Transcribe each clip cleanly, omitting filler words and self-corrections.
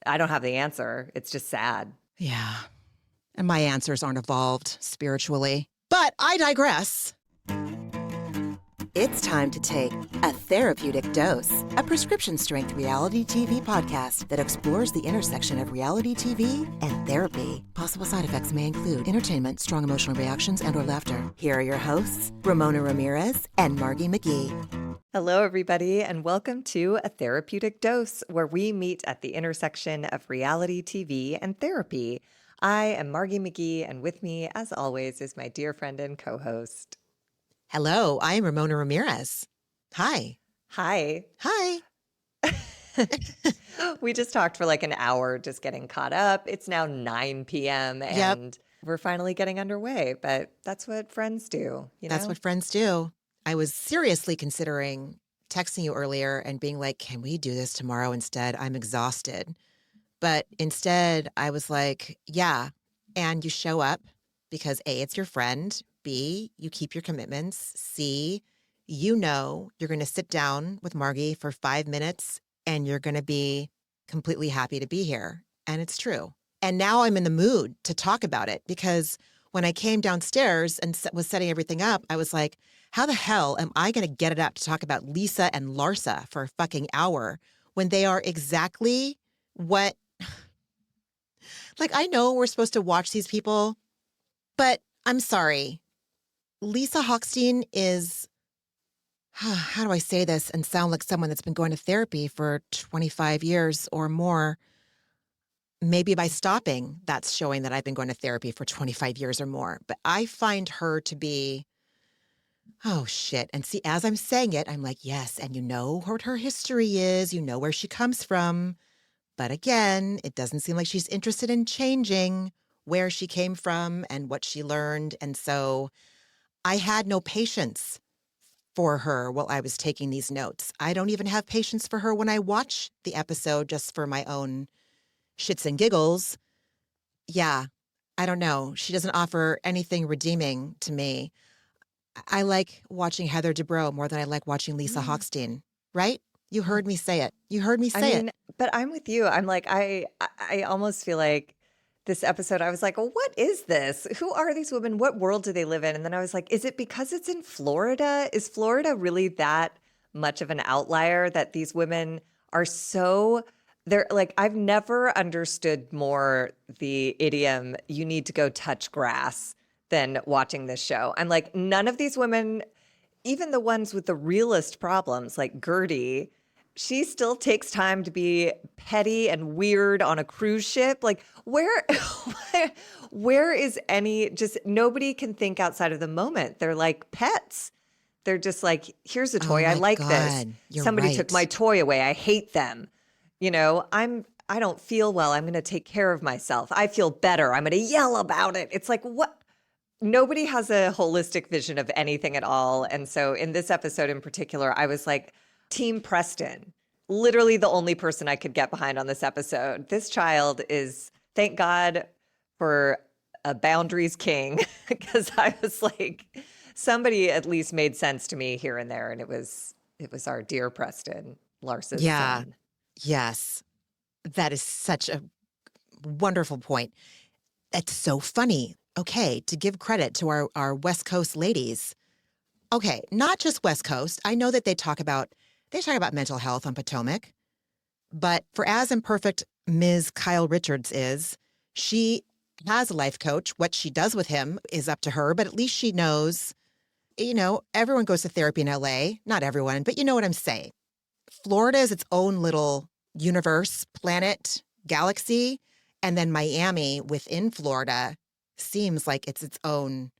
I don't have the answer. It's just sad. Yeah. And my answers aren't evolved spiritually. But I digress. It's time to take A Therapeutic Dose, a prescription-strength reality TV podcast that explores the intersection of reality TV and therapy. Possible side effects may include entertainment, strong emotional reactions, and/or laughter. Here are your hosts, Ramona Ramirez and Margie McGee. Hello, everybody, and welcome to A Therapeutic Dose, where we meet at the intersection of reality TV and therapy. I am Margie McGee, and with me, as always, is my dear friend and co-host. Hello, I am Ramona Ramirez. Hi. Hi. Hi. We just talked for like an hour, just getting caught up. It's now 9 p.m. and we're finally getting underway, but that's what friends do, you know? That's what friends do. I was seriously considering texting you earlier and being like, can we do this tomorrow instead? I'm exhausted. But instead, I was like, yeah. And you show up because A, it's your friend. B, you keep your commitments. C, you know you're going to sit down with Margie for 5 minutes and you're going to be completely happy to be here. And it's true. And now I'm in the mood to talk about it because when I came downstairs and was setting everything up, I was like, how the hell am I going to get it up to talk about Lisa and Larsa for a fucking hour when they are exactly what... Like, I know we're supposed to watch these people, but I'm sorry. Lisa Hochstein is, how do I say this and sound like someone that's been going to therapy for 25 years or more? Maybe by stopping, that's showing that I've been going to therapy for 25 years or more. But I find her to be, oh, shit. And see, as I'm saying it, I'm like, yes, and you know what her history is. You know where she comes from. But again, it doesn't seem like she's interested in changing where she came from and what she learned. And so I had no patience for her while I was taking these notes. I don't even have patience for her when I watch the episode just for my own shits and giggles. Yeah, I don't know. She doesn't offer anything redeeming to me. I like watching Heather Dubrow more than I like watching Lisa Hochstein, right? You heard me say it. You heard me say it. But I'm with you. I'm like, I almost feel like this episode, I was like, well, what is this? Who are these women? What world do they live in? And then I was like, is it because it's in Florida? Is Florida really that much of an outlier that these women are so, they're like, I've never understood more the idiom, you need to go touch grass, than watching this show. I'm like, none of these women, even the ones with the realest problems like Guerdy, she still takes time to be petty and weird on a cruise ship. Like, where is any, just nobody can think outside of the moment. They're like pets. They're just like, here's a toy. I like this. Somebody took my toy away. I hate them. You know, I don't feel well. I'm going to take care of myself. I feel better. I'm going to yell about it. It's like, what? Nobody has a holistic vision of anything at all. And so in this episode in particular, I was like, Team Preston, literally the only person I could get behind on this episode. This child is, thank God for a boundaries king, because I was like, somebody at least made sense to me here and there. And it was our dear Preston, Larsa's son. Yes. That is such a wonderful point. That's so funny. Okay, to give credit to our West Coast ladies. Okay, not just West Coast. I know that they talk about mental health on Potomac, but for as imperfect Ms. Kyle Richards is, she has a life coach. What she does with him is up to her, but at least she knows, you know, everyone goes to therapy in LA. Not everyone, but you know what I'm saying. Florida is its own little universe, planet, galaxy, and then Miami within Florida seems like it's its own.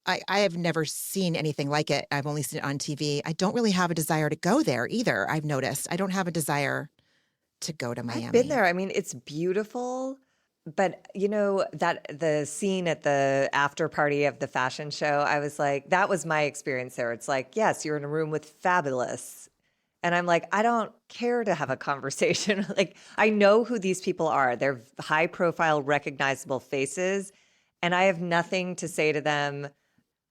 I have never seen anything like it. I've only seen it on TV. I don't really have a desire to go there either. I've noticed. I don't have a desire to go to Miami. I've been there. I mean, it's beautiful, but you know, that the scene at the after party of the fashion show, I was like, that was my experience there. It's like, yes, you're in a room with fabulous. And I'm like, I don't care to have a conversation. Like, I know who these people are. They're high profile, recognizable faces. And I have nothing to say to them.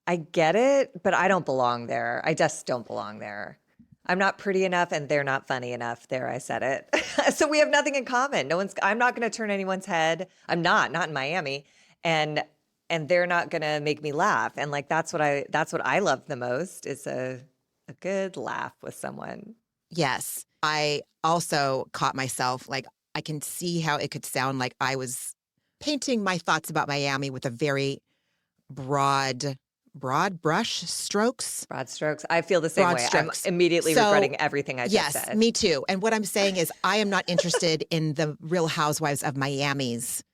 I get it, but I don't belong there. I just don't belong there. I'm not pretty enough and they're not funny enough. There, I said it. So we have nothing in common. I'm not going to turn anyone's head. I'm not in Miami. And they're not going to make me laugh. And like, that's what I love the most is a good laugh with someone. Yes. I also caught myself, like, I can see how it could sound like I was painting my thoughts about Miami with a very broad brush strokes. Broad strokes. I feel the same way. Strokes. I'm immediately regretting everything I just said. Yes, me too. And what I'm saying is I am not interested in the Real Housewives of Miami's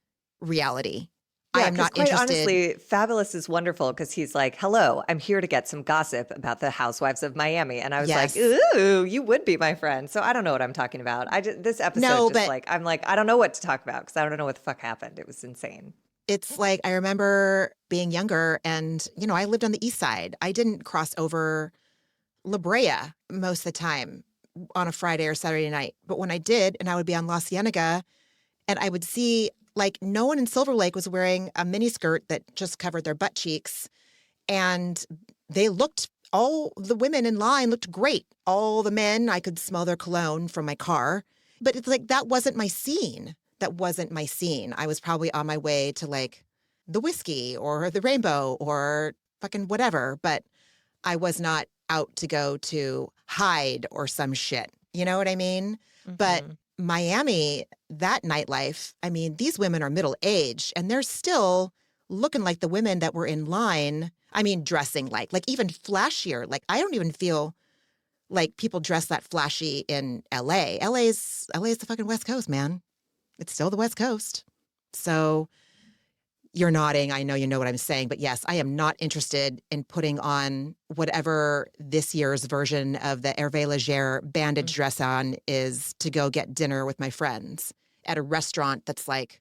reality. Yeah, I am not interested. Honestly, Fabulous is wonderful because he's like, hello, I'm here to get some gossip about the Housewives of Miami. And I was like, ooh, you would be my friend. So I don't know what I'm talking about. This episode I'm like, I don't know what to talk about because I don't know what the fuck happened. It was insane. It's like, I remember being younger and, I lived on the east side. I didn't cross over La Brea most of the time on a Friday or Saturday night. But when I did, and I would be on La Cienega, and I would see, like, no one in Silver Lake was wearing a miniskirt that just covered their butt cheeks. And all the women in line looked great. All the men, I could smell their cologne from my car. But it's like, that wasn't my scene. I was probably on my way to like the whiskey or the rainbow or fucking whatever. But I was not out to go to Hyde or some shit. You know what I mean? Mm-hmm. But Miami, that nightlife, I mean, these women are middle-aged and they're still looking like the women that were in line. I mean, dressing like even flashier. Like, I don't even feel like people dress that flashy in LA. LA is the fucking West Coast, man. It's still the West Coast. So you're nodding. I know you know what I'm saying. But yes, I am not interested in putting on whatever this year's version of the Hervé Leger bandage dress on is to go get dinner with my friends at a restaurant that's like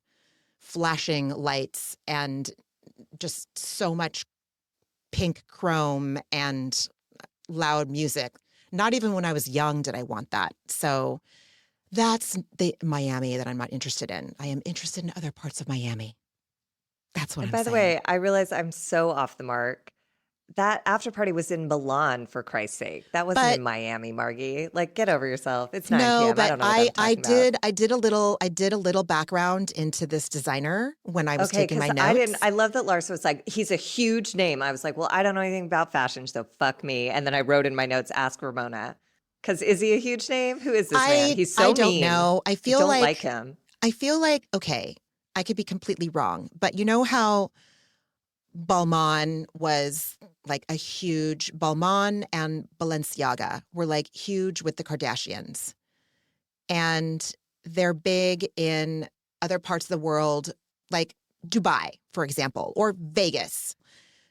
flashing lights and just so much pink chrome and loud music. Not even when I was young did I want that. So that's the Miami that I'm not interested in. I am interested in other parts of Miami. That's what I'm saying. By the way, I realize I'm so off the mark. That after party was in Milan, for Christ's sake. That wasn't in Miami, Margie. Like, get over yourself. It's 9 p.m. But I don't know what I'm talking about. I did a little background into this designer when I was taking my notes. I love that Larsa was like, he's a huge name. I was like, well, I don't know anything about fashion, so fuck me. And then I wrote in my notes, ask Ramona. Because is he a huge name? Who is this man? He's so mean. I don't know. I don't like him. I feel like, okay, I could be completely wrong, but you know how Balmain was like a huge, Balmain and Balenciaga were like huge with the Kardashians. And they're big in other parts of the world, like Dubai, for example, or Vegas.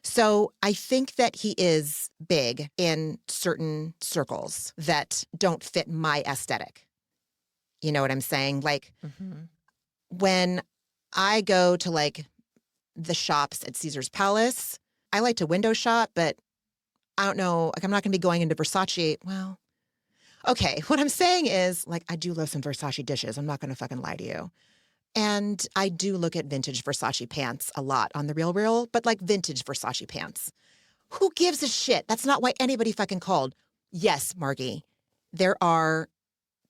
So I think that he is big in certain circles that don't fit my aesthetic. You know what I'm saying? Like when I go to like the shops at Caesar's Palace, I like to window shop, but I don't know, like I'm not going to be going into Versace. Well, okay, what I'm saying is like I do love some Versace dishes. I'm not going to fucking lie to you. And I do look at vintage Versace pants a lot on the Real, but like vintage Versace pants. Who gives a shit? That's not why anybody fucking called. Yes, Margie, there are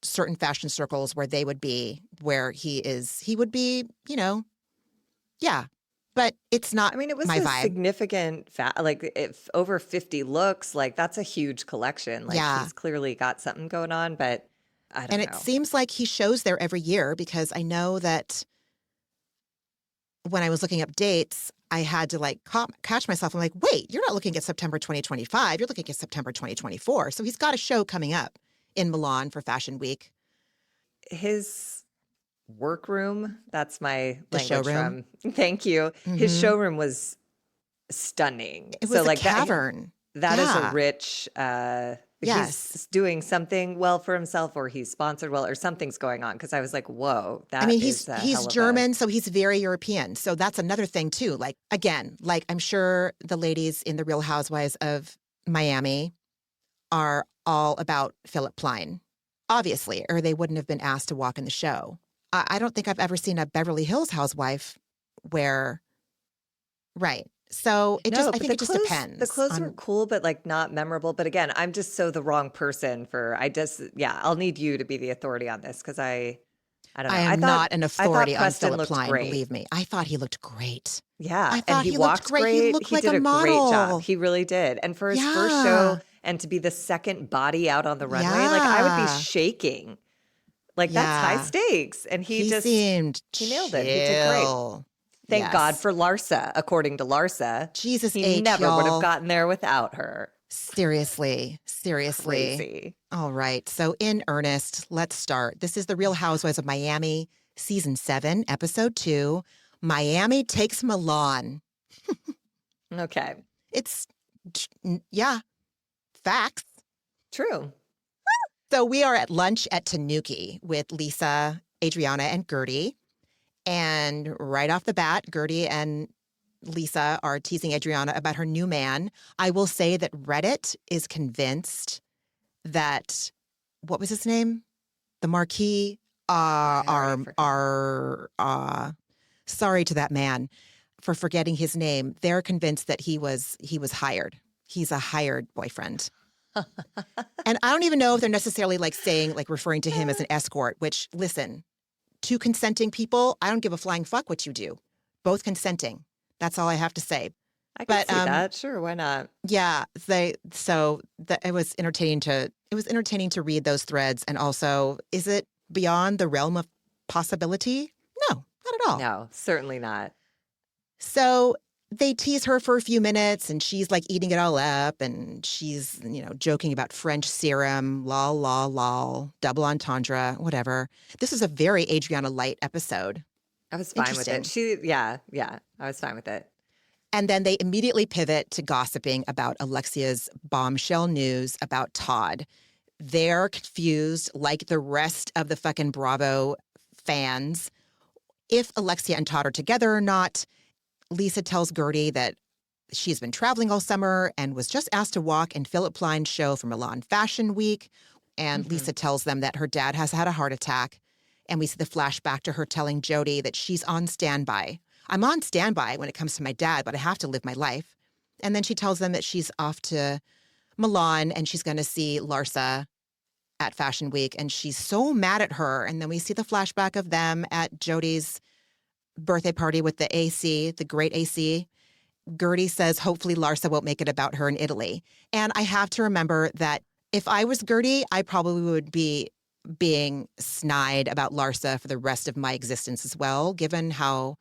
certain fashion circles where he would be, yeah. But it's not my vibe. I mean, it was a significant, if over 50 looks, like that's a huge collection. Like he's clearly got something going on, but I don't know. And it seems like he shows there every year because I know that when I was looking up dates, I had to like catch myself. I'm like, wait, you're not looking at September 2025. You're looking at September 2024. So he's got a show coming up in Milan for Fashion Week. His workroom, that's my the language showroom. Thank you. His showroom was stunning. It was a cavern. That is a rich, he's doing something well for himself or he's sponsored well or something's going on. Because I was like, whoa, he's German, so he's very European. So that's another thing too. Like, again, like I'm sure the ladies in the Real Housewives of Miami are all about Philip Plein, obviously, or they wouldn't have been asked to walk in the show. I don't think I've ever seen a Beverly Hills housewife where, right. So I think it just depends. The clothes were cool, but like not memorable. But again, I'm just so the wrong person I'll need you to be the authority on this because I don't know. I am not an authority on Preston Philip looked Klein, great. believe me. I thought he looked great. Yeah. I thought he looked walked great. He looked like did a model. Great job. He really did. And for his first show and to be the second body out on the runway, like I would be shaking. Like that's high stakes. And he nailed it. He did great. Thank God for Larsa, according to Larsa. Jesus He never would have gotten there without her. Seriously. Crazy. All right. So in earnest, let's start. This is the Real Housewives of Miami, Season 7, Episode 2. Miami takes Milan. Okay. Facts. True. So we are at lunch at Tanuki with Lisa, Adriana, and Guerdy. And right off the bat, Guerdy and Lisa are teasing Adriana about her new man. I will say that Reddit is convinced that, what was his name? The Marquis, sorry to that man for forgetting his name. They're convinced that he was hired. He's a hired boyfriend. And I don't even know if they're necessarily referring to him as an escort, which, listen, two consenting people, I don't give a flying fuck what you do. Both consenting. That's all I have to say. I can see that. Sure, why not? Yeah, it was entertaining to read those threads. And also, is it beyond the realm of possibility? No, not at all. No, certainly not. So they tease her for a few minutes and she's like eating it all up and she's, joking about French serum, lol, lol, lol, double entendre, whatever. This is a very Adriana light episode. I was fine with it. I was fine with it. And then they immediately pivot to gossiping about Alexia's bombshell news about Todd. They're confused like the rest of the fucking Bravo fans if Alexia and Todd are together or not. Lisa tells Guerdy that she's been traveling all summer and was just asked to walk in Philip Klein's show for Milan Fashion Week. And Lisa tells them that her dad has had a heart attack. And we see the flashback to her telling Jody that she's on standby. I'm on standby when it comes to my dad, but I have to live my life. And then she tells them that she's off to Milan and she's going to see Larsa at Fashion Week. And she's so mad at her. And then we see the flashback of them at Jody's birthday party with the AC, the great AC. Guerdy says hopefully Larsa won't make it about her in Italy. And I have to remember that if I was Guerdy, I probably would be being snide about Larsa for the rest of my existence as well, given how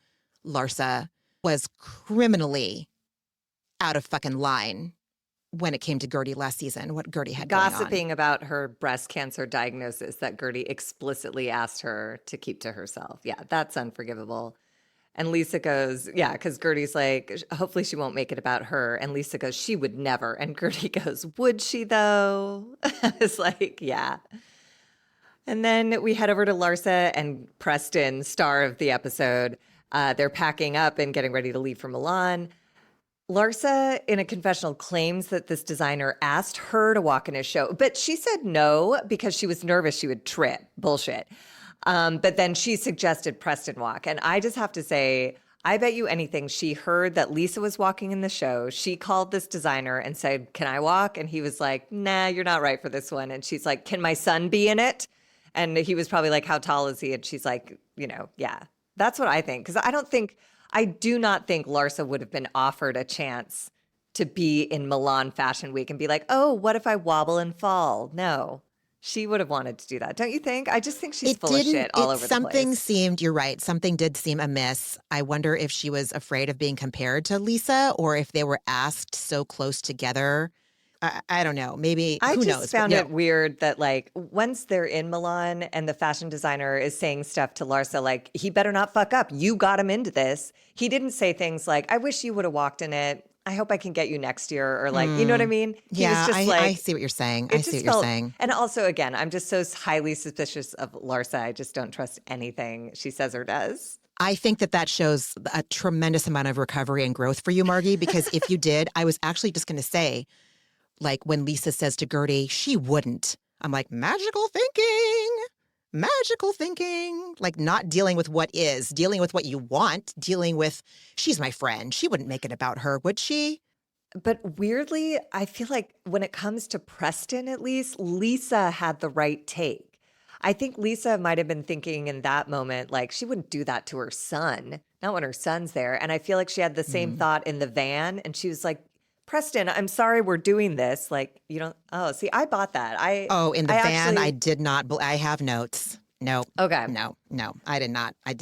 Larsa was criminally out of fucking line when it came to Guerdy last season, what Guerdy had gossiping about her breast cancer diagnosis that Guerdy explicitly asked her to keep to herself. Yeah, that's unforgivable. And Lisa goes, yeah, because Guerdy's like, hopefully she won't make it about her. And Lisa goes, she would never. And Guerdy goes, would she though? It's like, yeah. And then we head over to Larsa and Preston, star of the episode. They're packing up and getting ready to leave for Milan. Larsa, in a confessional, claims that this designer asked her to walk in his show, but she said no because she was nervous she would trip. Bullshit. But then she suggested Preston walk. And I just have to say, I bet you anything she heard that Lisa was walking in the show. She called this designer and said, can I walk? And he was like, nah, you're not right for this one. And she's like, can my son be in it? And he was probably like, how tall is he? And she's like, yeah, that's what I think. Because I do not think Larsa would have been offered a chance to be in Milan Fashion Week and be like, oh, what if I wobble and fall? No, she would have wanted to do that. Don't you think? I just think she's full of shit all over the place. You're right. Something did seem amiss. I wonder if she was afraid of being compared to Lisa or if they were asked so close together. I don't know. Maybe, who knows? I just found it weird that like once they're in Milan and the fashion designer is saying stuff to Larsa, like he better not fuck up. You got him into this. He didn't say things like, I wish you would have walked in it. I hope I can get you next year. Or like, you know what I mean? He was just I see what you're saying. I see what you're saying. And also, again, I'm just so highly suspicious of Larsa. I just don't trust anything she says or does. I think that shows a tremendous amount of recovery and growth for you, Margie, because if you did, I was actually just going to say, like when Lisa says to Guerdy, she wouldn't. I'm like, magical thinking. magical thinking, like not dealing with what is, dealing with what you want, dealing with, she's my friend. She wouldn't make it about her, would she? But weirdly, I feel like when it comes to Preston, at least, Lisa had the right take. I think Lisa might have been thinking in that moment, like, she wouldn't do that to her son, not when her son's there. And I feel like she had the same thought in the van. And she was like, Preston, I'm sorry we're doing this. Like, you don't, oh, see, I bought that. In the van, actually, I did not, I have notes. No. Okay. No, I did not. I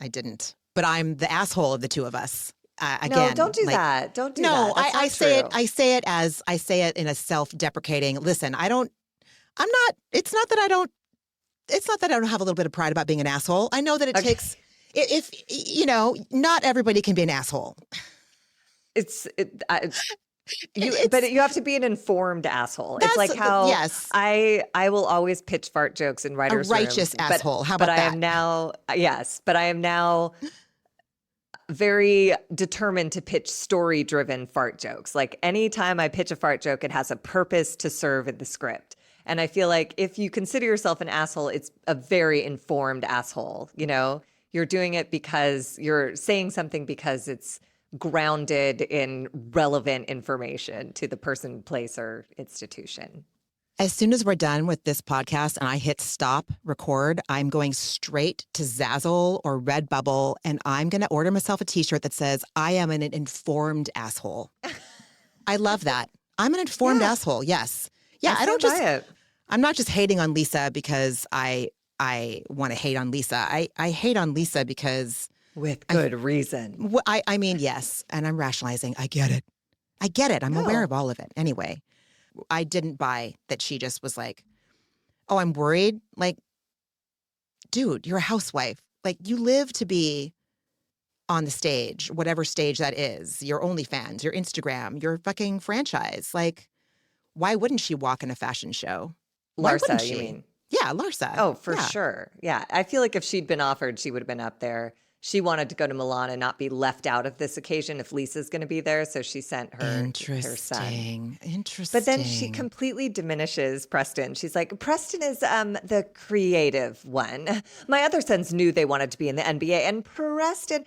didn't. But I'm the asshole of the two of us. Again, no, don't do that. Don't do that. No, That's I not say true. it. I say it in a self-deprecating. Listen, it's not that I don't have a little bit of pride about being an asshole. I know that it takes, if not everybody can be an asshole. But you have to be an informed asshole. It's like how I will always pitch fart jokes in writers' rooms. A righteous asshole. How about that? But I am now very determined to pitch story-driven fart jokes. Like anytime I pitch a fart joke, it has a purpose to serve in the script. And I feel like if you consider yourself an asshole, it's a very informed asshole. You know, you're doing it because you're saying something because it's grounded in relevant information to the person, place, or institution. As soon as we're done with this podcast and I hit stop record, I'm going straight to Zazzle or Redbubble, and I'm going to order myself a t-shirt that says, I am an informed asshole. I love that. I'm an informed asshole. Yes. Yeah. I'm not just hating on Lisa because I want to hate on Lisa. I hate on Lisa because with good reason. I mean, yes. And I'm rationalizing. I get it. I'm aware of all of it. Anyway, I didn't buy that she just was like, oh, I'm worried. Like, dude, you're a housewife. Like, you live to be on the stage, whatever stage that is, your OnlyFans, your Instagram, your fucking franchise. Like, why wouldn't she walk in a fashion show? Larsa, you mean? Yeah, Larsa. Oh, for sure. Yeah. I feel like if she'd been offered, she would have been up there. She wanted to go to Milan and not be left out of this occasion if Lisa's going to be there. So she sent her son. Interesting. But then she completely diminishes Preston. She's like, Preston is the creative one. My other sons knew they wanted to be in the NBA. And Preston,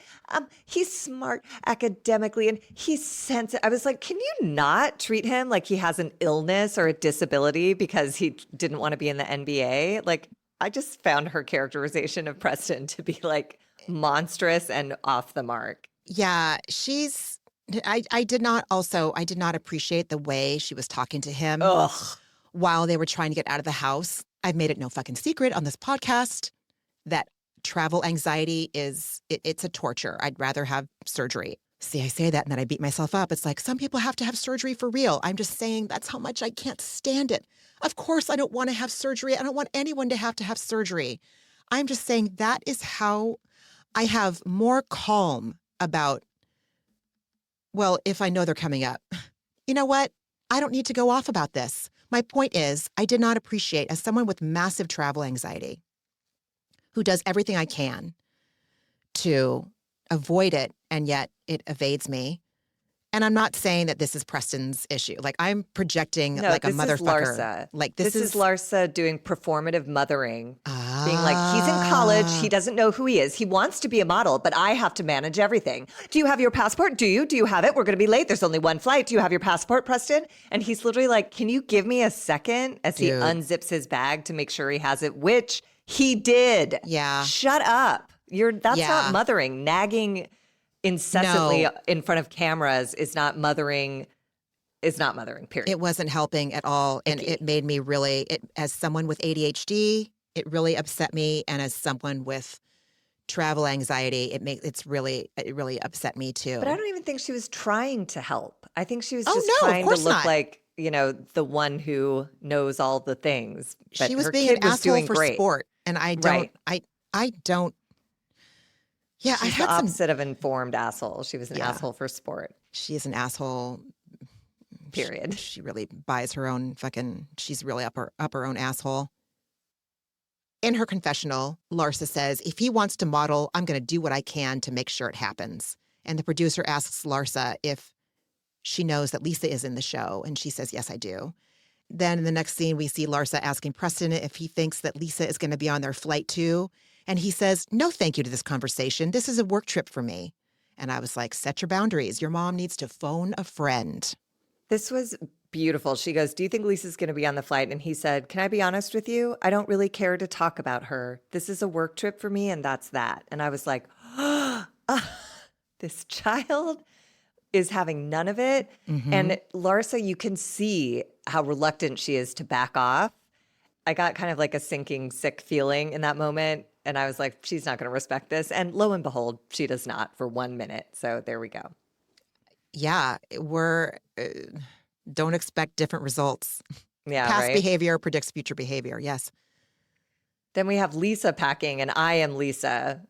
he's smart academically and he's sensitive. I was like, can you not treat him like he has an illness or a disability because he didn't want to be in the NBA? Like, I just found her characterization of Preston to be like, monstrous and off the mark. Yeah, I did not appreciate the way she was talking to him while they were trying to get out of the house. I've made it no fucking secret on this podcast that travel anxiety it's a torture. I'd rather have surgery. See, I say that and then I beat myself up. It's like, some people have to have surgery for real. I'm just saying that's how much I can't stand it. Of course, I don't want to have surgery. I don't want anyone to have surgery. I'm just saying that is how I have more calm about, well, if I know they're coming up. You know what? I don't need to go off about this. My point is, I did not appreciate, as someone with massive travel anxiety, who does everything I can to avoid it, and yet it evades me. And I'm not saying that this is Preston's issue. Like, I'm projecting like a motherfucker. Is Larsa. Like this is Larsa doing performative mothering, being like, he's in college, he doesn't know who he is, he wants to be a model, but I have to manage everything. Do you have your passport? Do you have it? We're going to be late. There's only one flight. Do you have your passport, Preston? And he's literally like, can you give me a second? As he unzips his bag to make sure he has it, which he did. Yeah. Shut up. That's not mothering. Nagging incessantly in front of cameras is not mothering, period. It wasn't helping at all. And it made me as someone with ADHD, it really upset me. And as someone with travel anxiety, it really upset me too. But I don't even think she was trying to help. I think she was just trying to look like, the one who knows all the things. But she was her being kid an was asshole doing for great. sport. And I don't. Yeah, she's I had the opposite of informed asshole. She was an asshole for sport. She is an asshole. Period. She really buys her own she's really up her own asshole. In her confessional, Larsa says, if he wants to model, I'm going to do what I can to make sure it happens. And the producer asks Larsa if she knows that Lisa is in the show. And she says, yes, I do. then in the next scene, we see Larsa asking Preston if he thinks that Lisa is going to be on their flight too. And he says, no, thank you to this conversation. This is a work trip for me. And I was like, set your boundaries. Your mom needs to phone a friend. This was beautiful. She goes, do you think Lisa's going to be on the flight? And he said, can I be honest with you? I don't really care to talk about her. This is a work trip for me, and that's that. And I was like, this child is having none of it. Mm-hmm. And Larsa, you can see how reluctant she is to back off. I got kind of like a sinking, sick feeling in that moment. And I was like, she's not going to respect this. And lo and behold, she does not for 1 minute. So there we go. Yeah, don't expect different results. Yeah, Past right? behavior predicts future behavior. Yes. Then we have Lisa packing, and I am Lisa.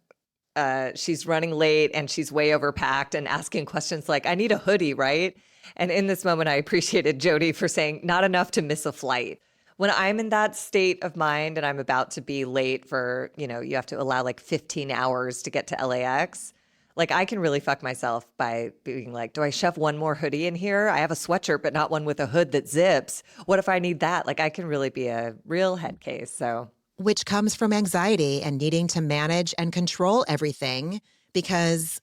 She's running late and she's way overpacked and asking questions like, I need a hoodie, right? And in this moment, I appreciated Jody for saying, not enough to miss a flight. When I'm in that state of mind and I'm about to be late for, you have to allow like 15 hours to get to LAX, like I can really fuck myself by being like, do I shove one more hoodie in here? I have a sweatshirt, but not one with a hood that zips. What if I need that? Like I can really be a real head case, so... Which comes from anxiety and needing to manage and control everything because,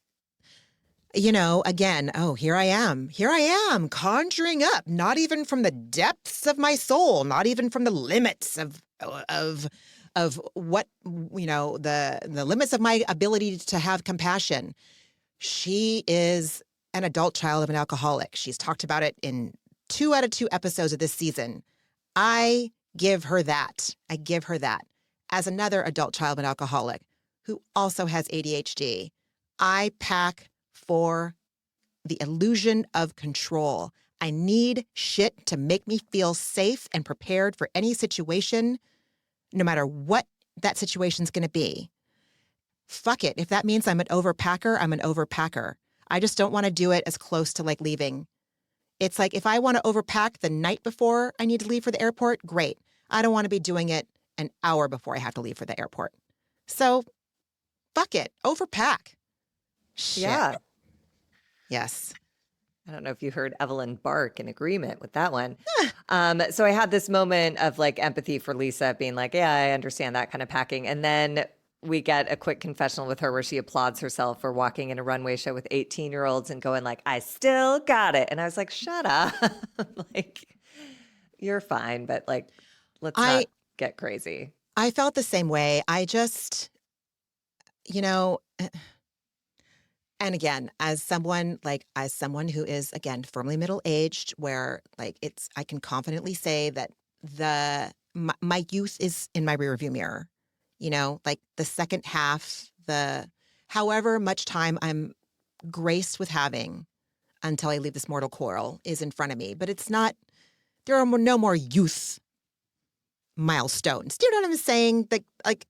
again, here I am conjuring up, not even from the depths of my soul, not even from the limits of what, the limits of my ability to have compassion. She is an adult child of an alcoholic. She's talked about it in 2 out of 2 episodes of this season. I give her that. As another adult child of an alcoholic who also has ADHD, I pack for the illusion of control. I need shit to make me feel safe and prepared for any situation, no matter what that situation's going to be. Fuck it. If that means I'm an overpacker, I'm an overpacker. I just don't want to do it as close to like leaving. It's like if I want to overpack the night before I need to leave for the airport, great. I don't want to be doing it an hour before I have to leave for the airport. So, fuck it. Overpack. Shit. Yeah. Yes. I don't know if you heard Evelyn bark in agreement with that one. So I had this moment of like empathy for Lisa being like, yeah, I understand that kind of packing. And then we get a quick confessional with her where she applauds herself for walking in a runway show with 18-year-olds and going like, I still got it. And I was like, shut up. Like, you're fine, but like, let's not get crazy. I felt the same way. I just, and again, as someone who is, again, firmly middle-aged, where like I can confidently say that my youth is in my rearview mirror, like the second half, however much time I'm graced with having until I leave this mortal coil is in front of me. But it's not, there are no more youth milestones. Do you know what I'm saying? Like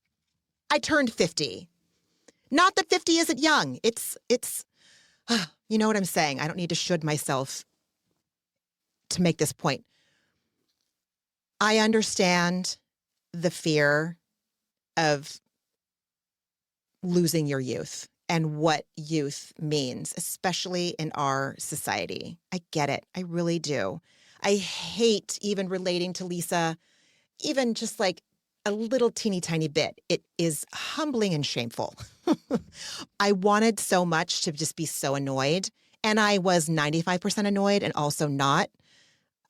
I turned 50. Not that 50 isn't young. It's you know what I'm saying? I don't need to should myself to make this point. I understand the fear of losing your youth and what youth means, especially in our society. I get it. I really do. I hate even relating to Lisa, even just like a little teeny tiny bit. It is humbling and shameful. I wanted so much to just be so annoyed. And I was 95% annoyed and also not,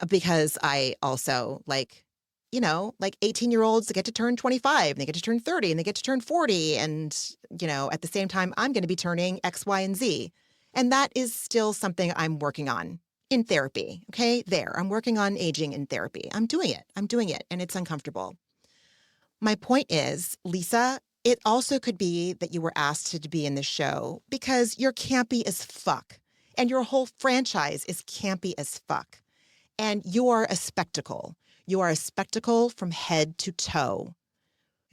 because I also like 18-year-olds get to turn 25 and they get to turn 30 and they get to turn 40. And, at the same time, I'm going to be turning X, Y, and Z. And that is still something I'm working on in therapy. Okay, I'm working on aging in therapy. I'm doing it. And it's uncomfortable. My point is, Lisa, it also could be that you were asked to be in this show because you're campy as fuck. And your whole franchise is campy as fuck. And you are a spectacle. You are a spectacle from head to toe.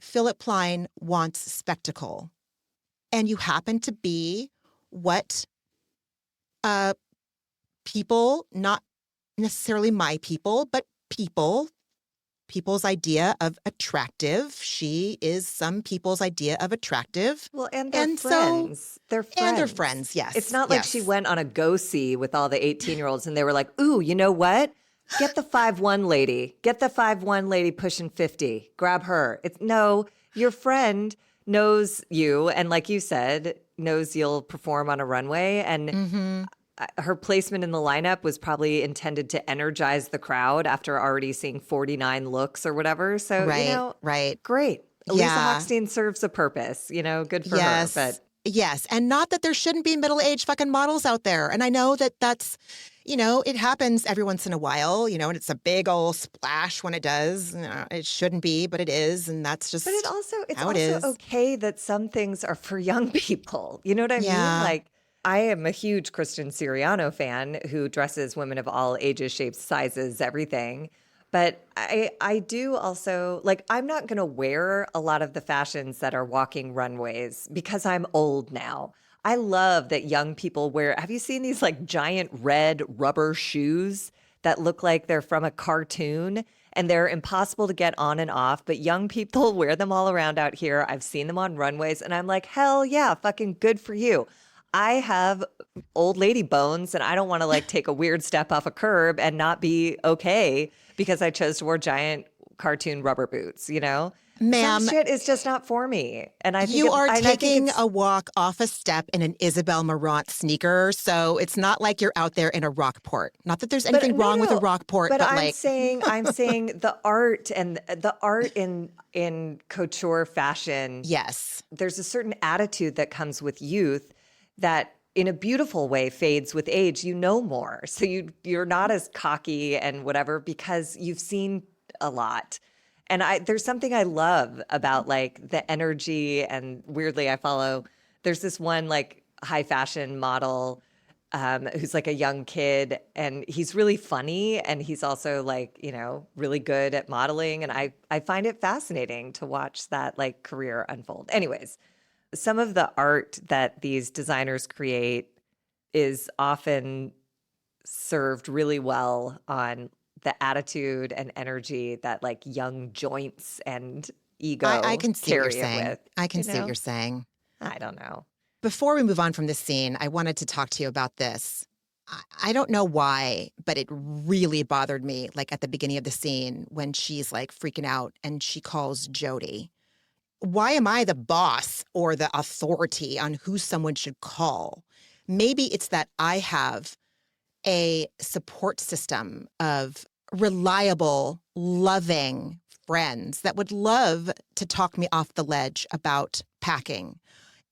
Philip Plein wants spectacle. And you happen to be what people, not necessarily my people, but people's idea of attractive. She is some people's idea of attractive. Well, and they're friends. They're friends. And they're friends, yes. It's not like she went on a go-see with all the 18-year-olds and they were like, ooh, you know what? Get the 5'1" lady. Get the 5'1" lady pushing 50. Grab her. No, your friend knows you, and like you said, knows you'll perform on a runway, and her placement in the lineup was probably intended to energize the crowd after already seeing 49 looks or whatever. So, great. Elisa Hochstein serves a purpose, good for her. But yes. And not that there shouldn't be middle-aged fucking models out there. And I know that that's, it happens every once in a while, and it's a big old splash when it does. It shouldn't be, but it is. And that's just it's also okay that some things are for young people. You know what I mean? Like, I am a huge Kristen Siriano fan who dresses women of all ages, shapes, sizes, everything. But I do also, like, I'm not going to wear a lot of the fashions that are walking runways because I'm old now. I love that young people wear, have you seen these like giant red rubber shoes that look like they're from a cartoon? And they're impossible to get on and off, but young people wear them all around out here. I've seen them on runways and I'm like, hell yeah, fucking good for you. I have old lady bones and I don't want to like take a weird step off a curb and not be okay because I chose to wear giant cartoon rubber boots, Ma'am, some shit is just not for me. And I think you are taking a walk off a step in an Isabel Marant sneaker, so it's not like you're out there in a Rockport. Not that there's anything wrong with a Rockport, but I'm saying the art and the art in couture fashion. Yes, there's a certain attitude that comes with youth that in a beautiful way fades with age. You know more. So you're not as cocky and whatever because you've seen a lot. And there's something I love about like the energy, and weirdly there's this one like high fashion model who's like a young kid and he's really funny and he's also like, really good at modeling. And I find it fascinating to watch that like career unfold. Anyways, some of the art that these designers create is often served really well on the attitude and energy that like young joints and ego I can see carry what you're saying. with. I can see what you're saying. I don't know. Before we move on from this scene, I wanted to talk to you about this. I don't know why, but it really bothered me, like at the beginning of the scene when she's like freaking out and she calls Jody. Why am I the boss or the authority on who someone should call? Maybe it's that I have a support system of reliable, loving friends that would love to talk me off the ledge about packing.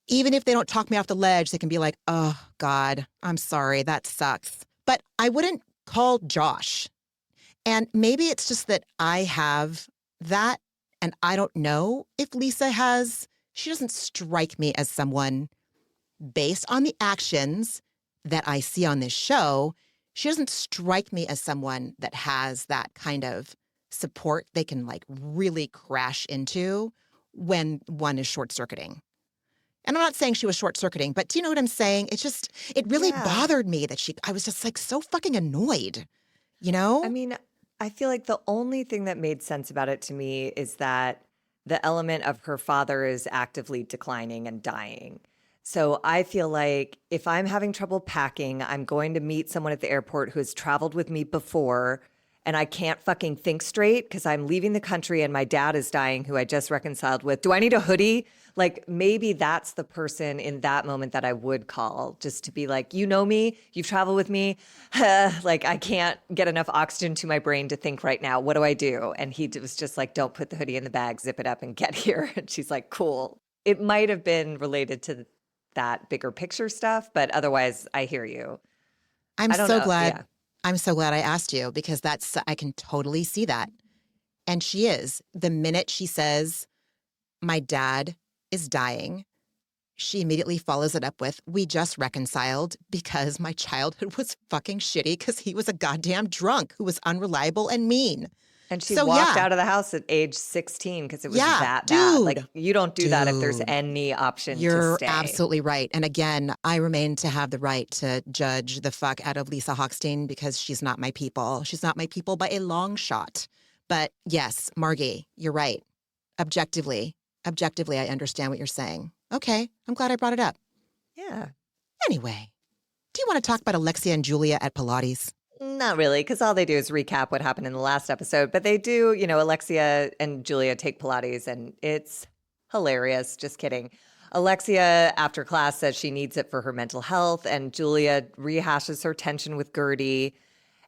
Even if they don't talk me off the ledge, they can be like, oh, God, I'm sorry, that sucks. But I wouldn't call Josh. And maybe it's just that I have that. And I don't know if Lisa has. She doesn't strike me as someone, based on the actions that I see on this show, she doesn't strike me as someone that has that kind of support they can like really crash into when one is short-circuiting. And I'm not saying she was short-circuiting, but do you know what I'm saying? It really bothered me that I was just like so fucking annoyed, I mean, I feel like the only thing that made sense about it to me is that the element of her father is actively declining and dying. So I feel like if I'm having trouble packing, I'm going to meet someone at the airport who has traveled with me before and I can't fucking think straight because I'm leaving the country and my dad is dying who I just reconciled with. Do I need a hoodie? Like maybe that's the person in that moment that I would call just to be like, you know me, you've traveled with me. Like I can't get enough oxygen to my brain to think right now. What do I do? And he was just like, don't put the hoodie in the bag, zip it up and get here. And she's like, cool. It might have been related to that bigger picture stuff, but otherwise I hear you. I'm so glad. Yeah. I'm so glad I asked you because I can totally see that. And she is. The minute she says, my dad is dying, she immediately follows it up with, we just reconciled because my childhood was fucking shitty because he was a goddamn drunk who was unreliable and mean. And she walked out of the house at age 16 because it was that bad. Like, you don't do that if there's any option to stay. You're absolutely right. And again, I remain to have the right to judge the fuck out of Lisa Hochstein because she's not my people. She's not my people by a long shot. But yes, Margie, you're right. Objectively, I understand what you're saying. Okay, I'm glad I brought it up. Yeah. Anyway, do you want to talk about Alexia and Julia at Pilates? Not really, because all they do is recap what happened in the last episode. But they do, Alexia and Julia take Pilates, and it's hilarious. Just kidding. Alexia, after class, says she needs it for her mental health, and Julia rehashes her tension with Guerdy.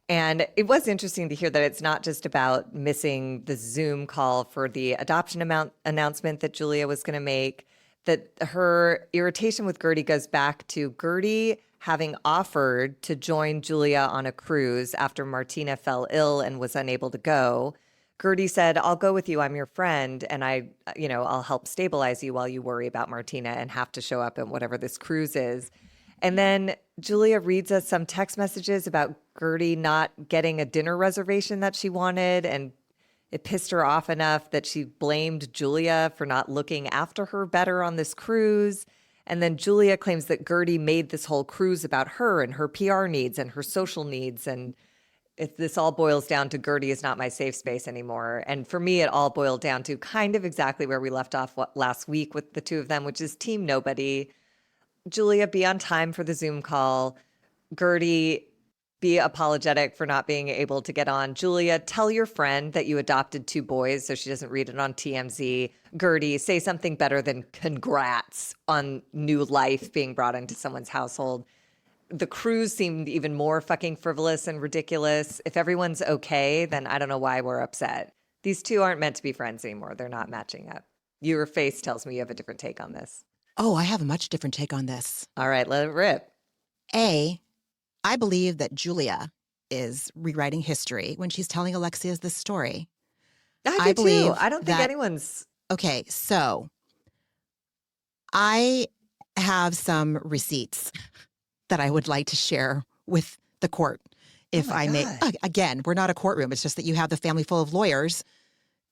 And it was interesting to hear that it's not just about missing the Zoom call for the adoption announcement that Julia was going to make, that her irritation with Guerdy goes back to Guerdy having offered to join Julia on a cruise after Martina fell ill and was unable to go. Guerdy said, I'll go with you. I'm your friend. And I'll help stabilize you while you worry about Martina and have to show up at whatever this cruise is. And then Julia reads us some text messages about Guerdy not getting a dinner reservation that she wanted. And it pissed her off enough that she blamed Julia for not looking after her better on this cruise. And then Julia claims that Guerdy made this whole cruise about her and her PR needs and her social needs. And this all boils down to Guerdy is not my safe space anymore. And for me, it all boiled down to kind of exactly where we left off last week with the two of them, which is team nobody. Julia, be on time for the Zoom call. Guerdy, be apologetic for not being able to get on. Julia, tell your friend that you adopted 2 boys so she doesn't read it on TMZ. Guerdy, say something better than congrats on new life being brought into someone's household. The cruise seemed even more fucking frivolous and ridiculous. If everyone's okay, then I don't know why we're upset. These two aren't meant to be friends anymore. They're not matching up. Your face tells me you have a different take on this. Oh, I have a much different take on this. All right, let it rip. I believe that Julia is rewriting history when she's telling Alexia this story. I do too. I don't think anyone's... Okay, so I have some receipts that I would like to share with the court. If I may, again, we're not a courtroom. It's just that you have the family full of lawyers.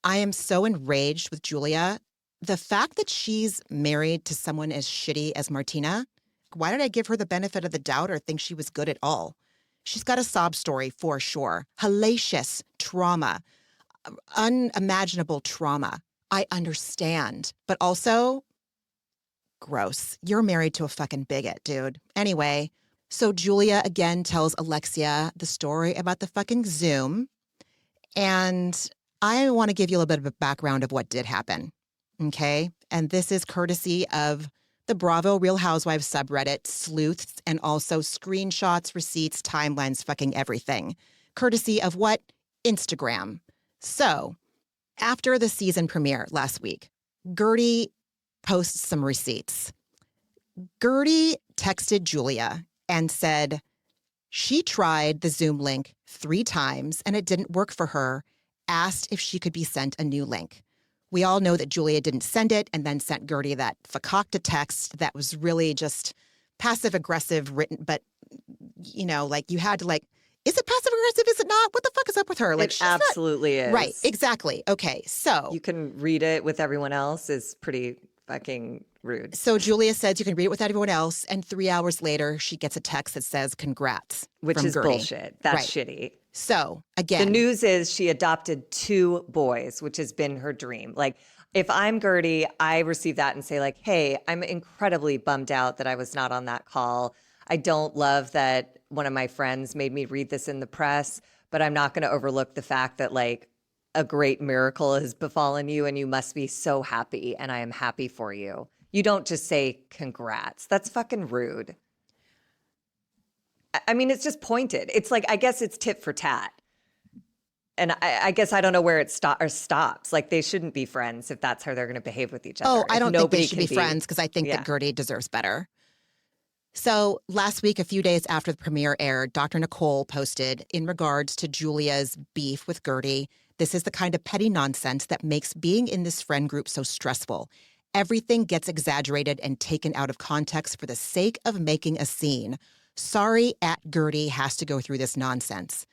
I am so enraged with Julia. The fact that she's married to someone as shitty as Martina, why did I give her the benefit of the doubt or think she was good at all? She's got a sob story for sure. Hellacious trauma, unimaginable trauma. I understand, but also gross. You're married to a fucking bigot, dude. Anyway, so Julia again tells Alexia the story about the fucking Zoom. And I want to give you a little bit of a background of what did happen. Okay? And this is courtesy of the Bravo Real Housewives subreddit, sleuths, and also screenshots, receipts, timelines, fucking everything. Courtesy of what? Instagram. So, after the season premiere last week, Guerdy posts some receipts. Guerdy texted Julia and said she tried the Zoom link 3 times and it didn't work for her, asked if she could be sent a new link. We all know that Julia didn't send it and then sent Guerdy that fakakta text that was really just passive-aggressive written, but, you know, like you had to like, is it passive-aggressive? Is it not? What the fuck is up with her? Like, it absolutely is. Right, exactly. Okay, so. You can read it with everyone else is pretty fucking rude. So Julia says you can read it with everyone else, and 3 hours later, she gets a text that says congrats. Which is Guerdy. bullshit. That's shitty. So, again. The news is she adopted 2 boys, which has been her dream. Like, if I'm Guerdy, I receive that and say like, hey, I'm incredibly bummed out that I was not on that call. I don't love that one of my friends made me read this in the press, but I'm not going to overlook the fact that like a great miracle has befallen you and you must be so happy and I am happy for you. You don't just say congrats. That's fucking rude. I mean, it's just pointed. It's like, I guess it's tit for tat. And I guess I don't know where it stops. Like, they shouldn't be friends if that's how they're going to behave with each other. Oh, I don't think they should be friends because I think that Guerdy deserves better. So last week, a few days after the premiere aired, Dr. Nicole posted in regards to Julia's beef with Guerdy, this is the kind of petty nonsense that makes being in this friend group so stressful. Everything gets exaggerated and taken out of context for the sake of making a scene. Sorry, @Guerdy has to go through this nonsense.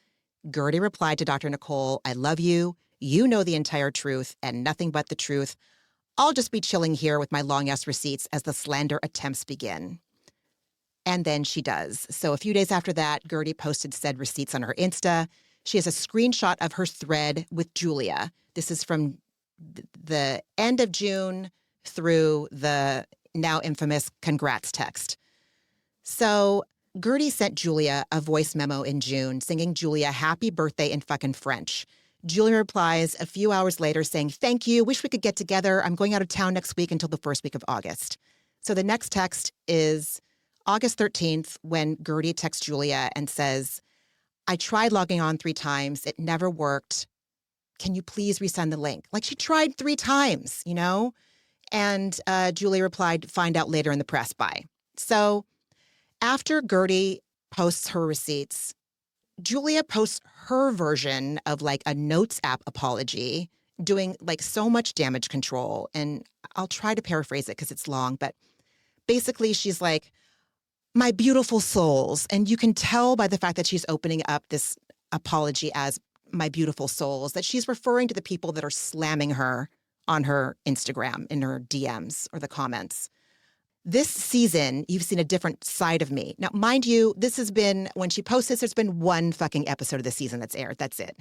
Guerdy replied to Dr. Nicole, I love you. You know the entire truth and nothing but the truth. I'll just be chilling here with my long-ass receipts as the slander attempts begin. And then she does. So a few days after that, Guerdy posted said receipts on her Insta. She has a screenshot of her thread with Julia. This is from the end of June through the now infamous congrats text. So Guerdy sent Julia a voice memo in June singing Julia happy birthday in fucking French. Julia replies a few hours later saying, thank you, wish we could get together. I'm going out of town next week until the first week of August. So the next text is August 13th when Guerdy texts Julia and says, I tried logging on 3 times. It never worked. Can you please resend the link? Like she tried 3 times, you know? And Julia replied, find out later in the press, bye. So after Guerdy posts her receipts, Julia posts her version of like a Notes app apology, doing like so much damage control. And I'll try to paraphrase it because it's long, but basically she's like, my beautiful souls. And you can tell by the fact that she's opening up this apology as my beautiful souls, that she's referring to the people that are slamming her on her Instagram in her DMs or the comments. This season, you've seen a different side of me. Now, mind you, this has been, when she posts this, there's been 1 fucking episode of the season that's aired. That's it.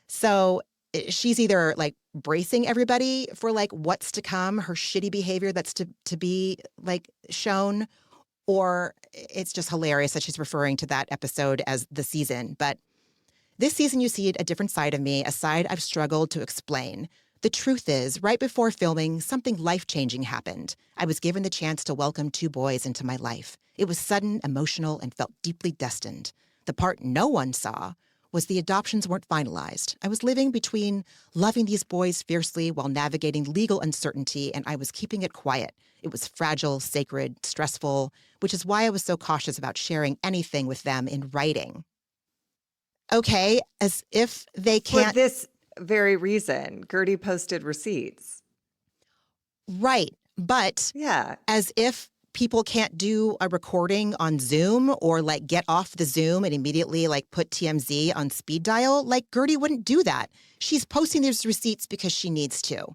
So she's either like bracing everybody for like what's to come, her shitty behavior that's to be like shown, or it's just hilarious that she's referring to that episode as the season. But this season, you see a different side of me, a side I've struggled to explain. The truth is, right before filming, something life-changing happened. I was given the chance to welcome 2 boys into my life. It was sudden, emotional, and felt deeply destined. The part no one saw was the adoptions weren't finalized. I was living between loving these boys fiercely while navigating legal uncertainty, and I was keeping it quiet. It was fragile, sacred, stressful, which is why I was so cautious about sharing anything with them in writing. Okay, as if they can't... For this very reason, Guerdy posted receipts. Right, but yeah, as if people can't do a recording on Zoom or like get off the Zoom and immediately like put TMZ on speed dial, like Guerdy wouldn't do that. She's posting these receipts because she needs to.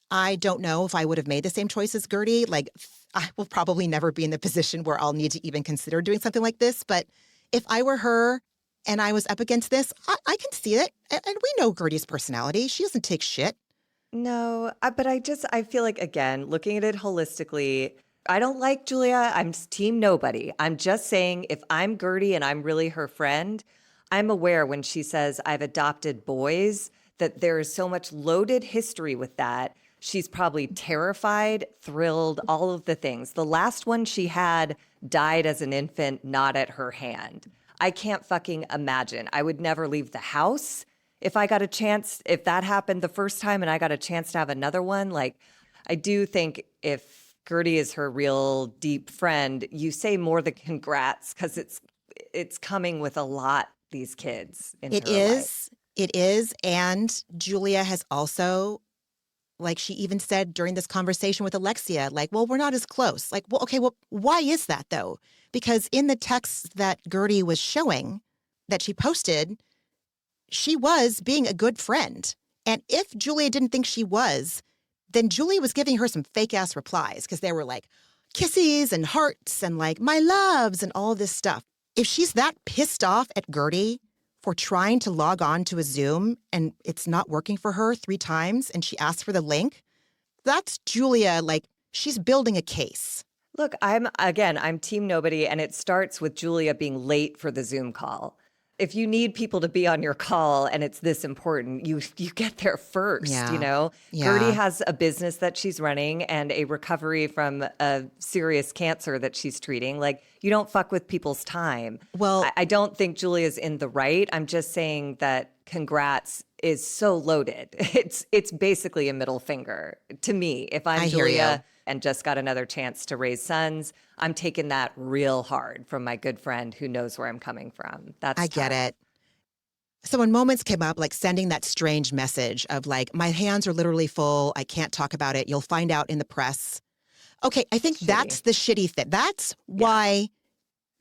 I don't know if I would have made the same choice as Guerdy. Like, I will probably never be in the position where I'll need to even consider doing something like this. But if I were her and I was up against this, I can see it. And we know Guerdy's personality. She doesn't take shit. No, but I feel like, again, looking at it holistically, I don't like Julia. I'm team nobody. I'm just saying if I'm Guerdy and I'm really her friend, I'm aware when she says I've adopted boys that there is so much loaded history with that. She's probably terrified, thrilled, all of the things. The last one she had died as an infant, not at her hand. I can't fucking imagine. I would never leave the house if I got a chance, if that happened the first time and I got a chance to have another one. Like, I do think if Guerdy is her real deep friend, you say more than congrats because it's coming with a lot, these kids in her life. It is. And Julia has also, like she even said during this conversation with Alexia, like, well, we're not as close. Like, well, okay, well, why is that though? Because in the texts that Guerdy was showing that she posted, she was being a good friend. And if Julia didn't think she was, then Julia was giving her some fake ass replies because they were like kisses and hearts and like my loves and all this stuff. If she's that pissed off at Guerdy for trying to log on to a Zoom and it's not working for her 3 times and she asks for the link, that's Julia, like she's building a case. Look, I'm team nobody, and it starts with Julia being late for the Zoom call. If you need people to be on your call and it's this important, you get there first, you know? Yeah. Guerdy has a business that she's running and a recovery from a serious cancer that she's treating. Like, you don't fuck with people's time. Well, I don't think Julia's in the right. I'm just saying that congrats is so loaded. It's basically a middle finger to me. If I'm Julia and just got another chance to raise sons, I'm taking that real hard from my good friend who knows where I'm coming from. That's tough. Get it. So when moments came up, like sending that strange message of like, my hands are literally full, I can't talk about it, you'll find out in the press. Okay, I think that's the shitty thing. That's why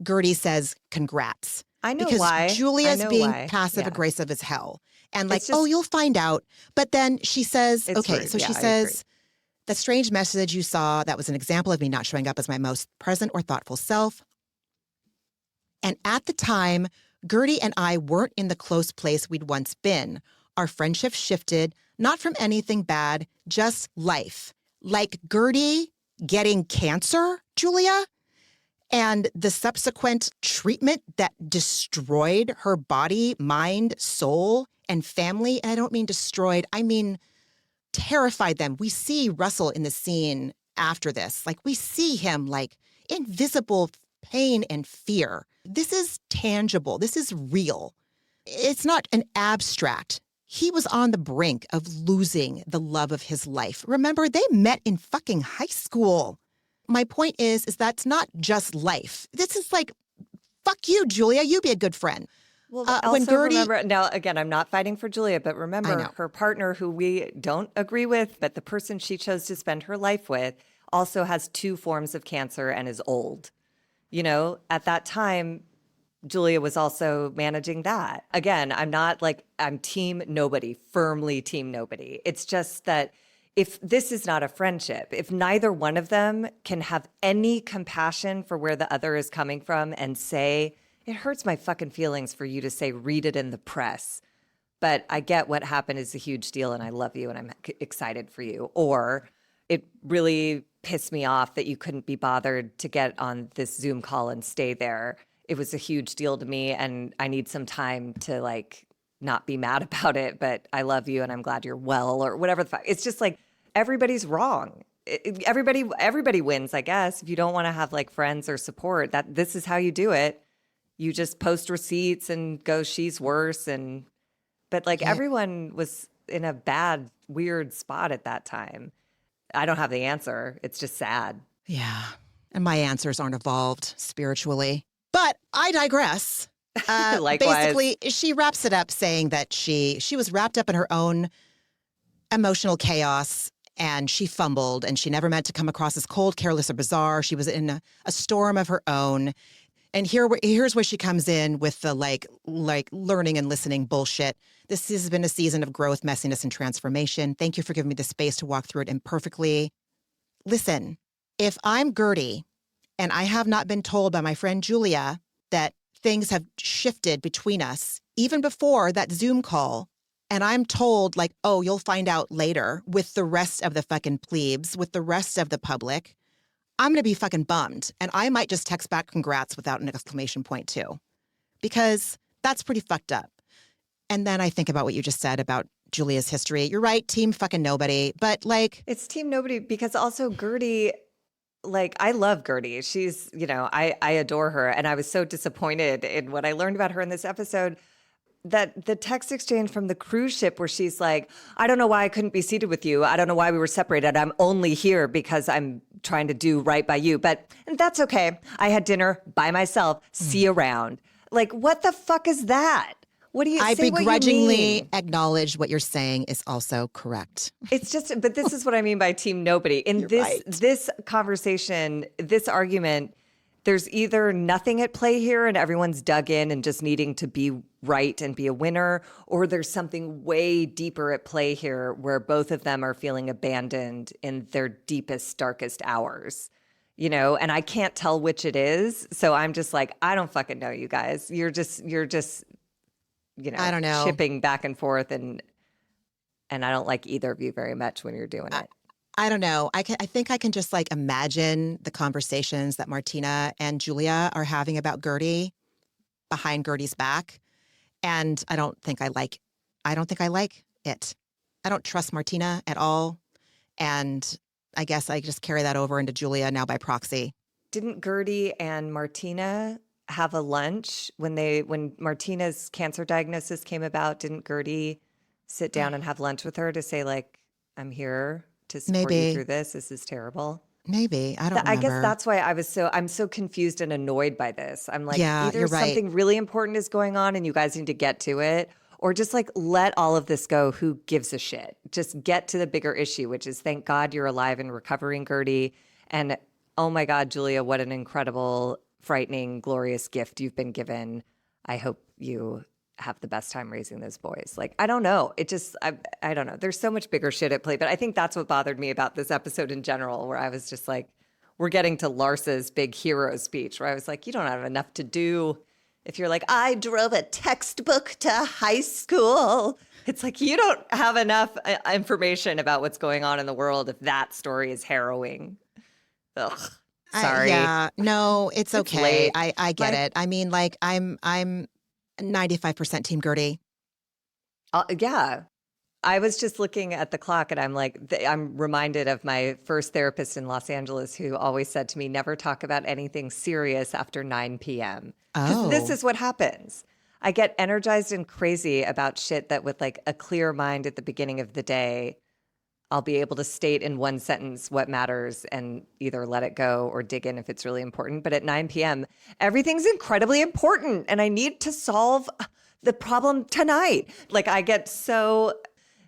Guerdy says congrats. I know because why. Julia's being passive-aggressive as hell. And like, oh, you'll find out. But then she says, okay, rude. So she says, the strange message you saw, that was an example of me not showing up as my most present or thoughtful self. And at the time, Guerdy and I weren't in the close place we'd once been. Our friendship shifted, not from anything bad, just life. Like Guerdy getting cancer, Julia? And the subsequent treatment that destroyed her body, mind, soul, and family. And I don't mean destroyed, I mean terrified them. We see Russell in the scene after this. Like, we see him like in visible pain and fear. This is tangible. This is real. It's not an abstract. He was on the brink of losing the love of his life. Remember, they met in fucking high school. My point is that's not just life. This is like, fuck you, Julia. You be a good friend. Well, also when Guerdy, remember, now, again, I'm not fighting for Julia, but remember her partner who we don't agree with, but the person she chose to spend her life with also has 2 forms of cancer and is old. You know, at that time, Julia was also managing that. Again, I'm team nobody, firmly team nobody. It's just that if this is not a friendship, if neither one of them can have any compassion for where the other is coming from and say, it hurts my fucking feelings for you to say, read it in the press, but I get what happened is a huge deal and I love you and I'm excited for you. Or it really pissed me off that you couldn't be bothered to get on this Zoom call and stay there. It was a huge deal to me and I need some time to like not be mad about it, but I love you and I'm glad you're well or whatever the fuck. It's just like everybody's wrong. Everybody wins, I guess. If you don't want to have like friends or support, that this is how you do it. You just post receipts and go, she's worse. But like everyone was in a bad, weird spot at that time. I don't have the answer. It's just sad. Yeah. And my answers aren't evolved spiritually. But I digress. Likewise. Basically, she wraps it up saying that she was wrapped up in her own emotional chaos and she fumbled and she never meant to come across as cold, careless, or bizarre. She was in a storm of her own. And here's where she comes in with the like learning and listening bullshit. This has been a season of growth, messiness, and transformation. Thank you for giving me the space to walk through it imperfectly. Listen, if I'm Guerdy and I have not been told by my friend Julia that things have shifted between us, even before that Zoom call, and I'm told like, oh, you'll find out later with the rest of the fucking plebes, with the rest of the public, I'm going to be fucking bummed. And I might just text back congrats without an exclamation point too, because that's pretty fucked up. And then I think about what you just said about Julia's history. You're right, team fucking nobody. But like, it's team nobody because also Guerdy, like I love Guerdy. She's, I adore her. And I was so disappointed in what I learned about her in this episode. That the text exchange from the cruise ship where she's like, I don't know why I couldn't be seated with you. I don't know why we were separated. I'm only here because I'm trying to do right by you. And that's okay. I had dinner by myself. See you around. Like, what the fuck is that? What do you I say begrudgingly acknowledge what you're saying is also correct. It's just, but this is what I mean by team nobody. In this conversation, this argument, there's either nothing at play here and everyone's dug in and just needing to be right and be a winner, or there's something way deeper at play here where both of them are feeling abandoned in their deepest, darkest hours, and I can't tell which it is. So I'm just like, I don't fucking know, you guys. You're just, I don't know, shipping back and forth. And I don't like either of you very much when you're doing it. I don't know. I think I can just like imagine the conversations that Martina and Julia are having about Guerdy behind Guerdy's back. And I don't think I like it. I don't trust Martina at all. And I guess I just carry that over into Julia now by proxy. Didn't Guerdy and Martina have a lunch when Martina's cancer diagnosis came about? Didn't Guerdy sit down and have lunch with her to say like, I'm here to support you through this. This is terrible. Maybe. I don't remember. I guess that's why I'm so confused and annoyed by this. I'm like, either you're right. Something really important is going on and you guys need to get to it, or just like let all of this go. Who gives a shit? Just get to the bigger issue, which is thank God you're alive and recovering, Guerdy. And oh my God, Julia, what an incredible, frightening, glorious gift you've been given. I hope you have the best time raising those boys. Like, I don't know. It just, I don't know. There's so much bigger shit at play. But I think that's what bothered me about this episode in general, where I was just like, we're getting to Larsa's big hero speech, where I was like, you don't have enough to do. If you're like, I drove a textbook to high school. It's like, you don't have enough information about what's going on in the world if that story is harrowing. Ugh. Sorry. Yeah, no, it's okay. Late. I get it. I mean, like I'm 95% Team Guerdy. Yeah. I was just looking at the clock and I'm like, I'm reminded of my first therapist in Los Angeles who always said to me, never talk about anything serious after 9 p.m. Because this is what happens. I get energized and crazy about shit that with like a clear mind at the beginning of the day, I'll be able to state in one sentence what matters and either let it go or dig in if it's really important. But at 9 p.m., everything's incredibly important and I need to solve the problem tonight. Like I get so...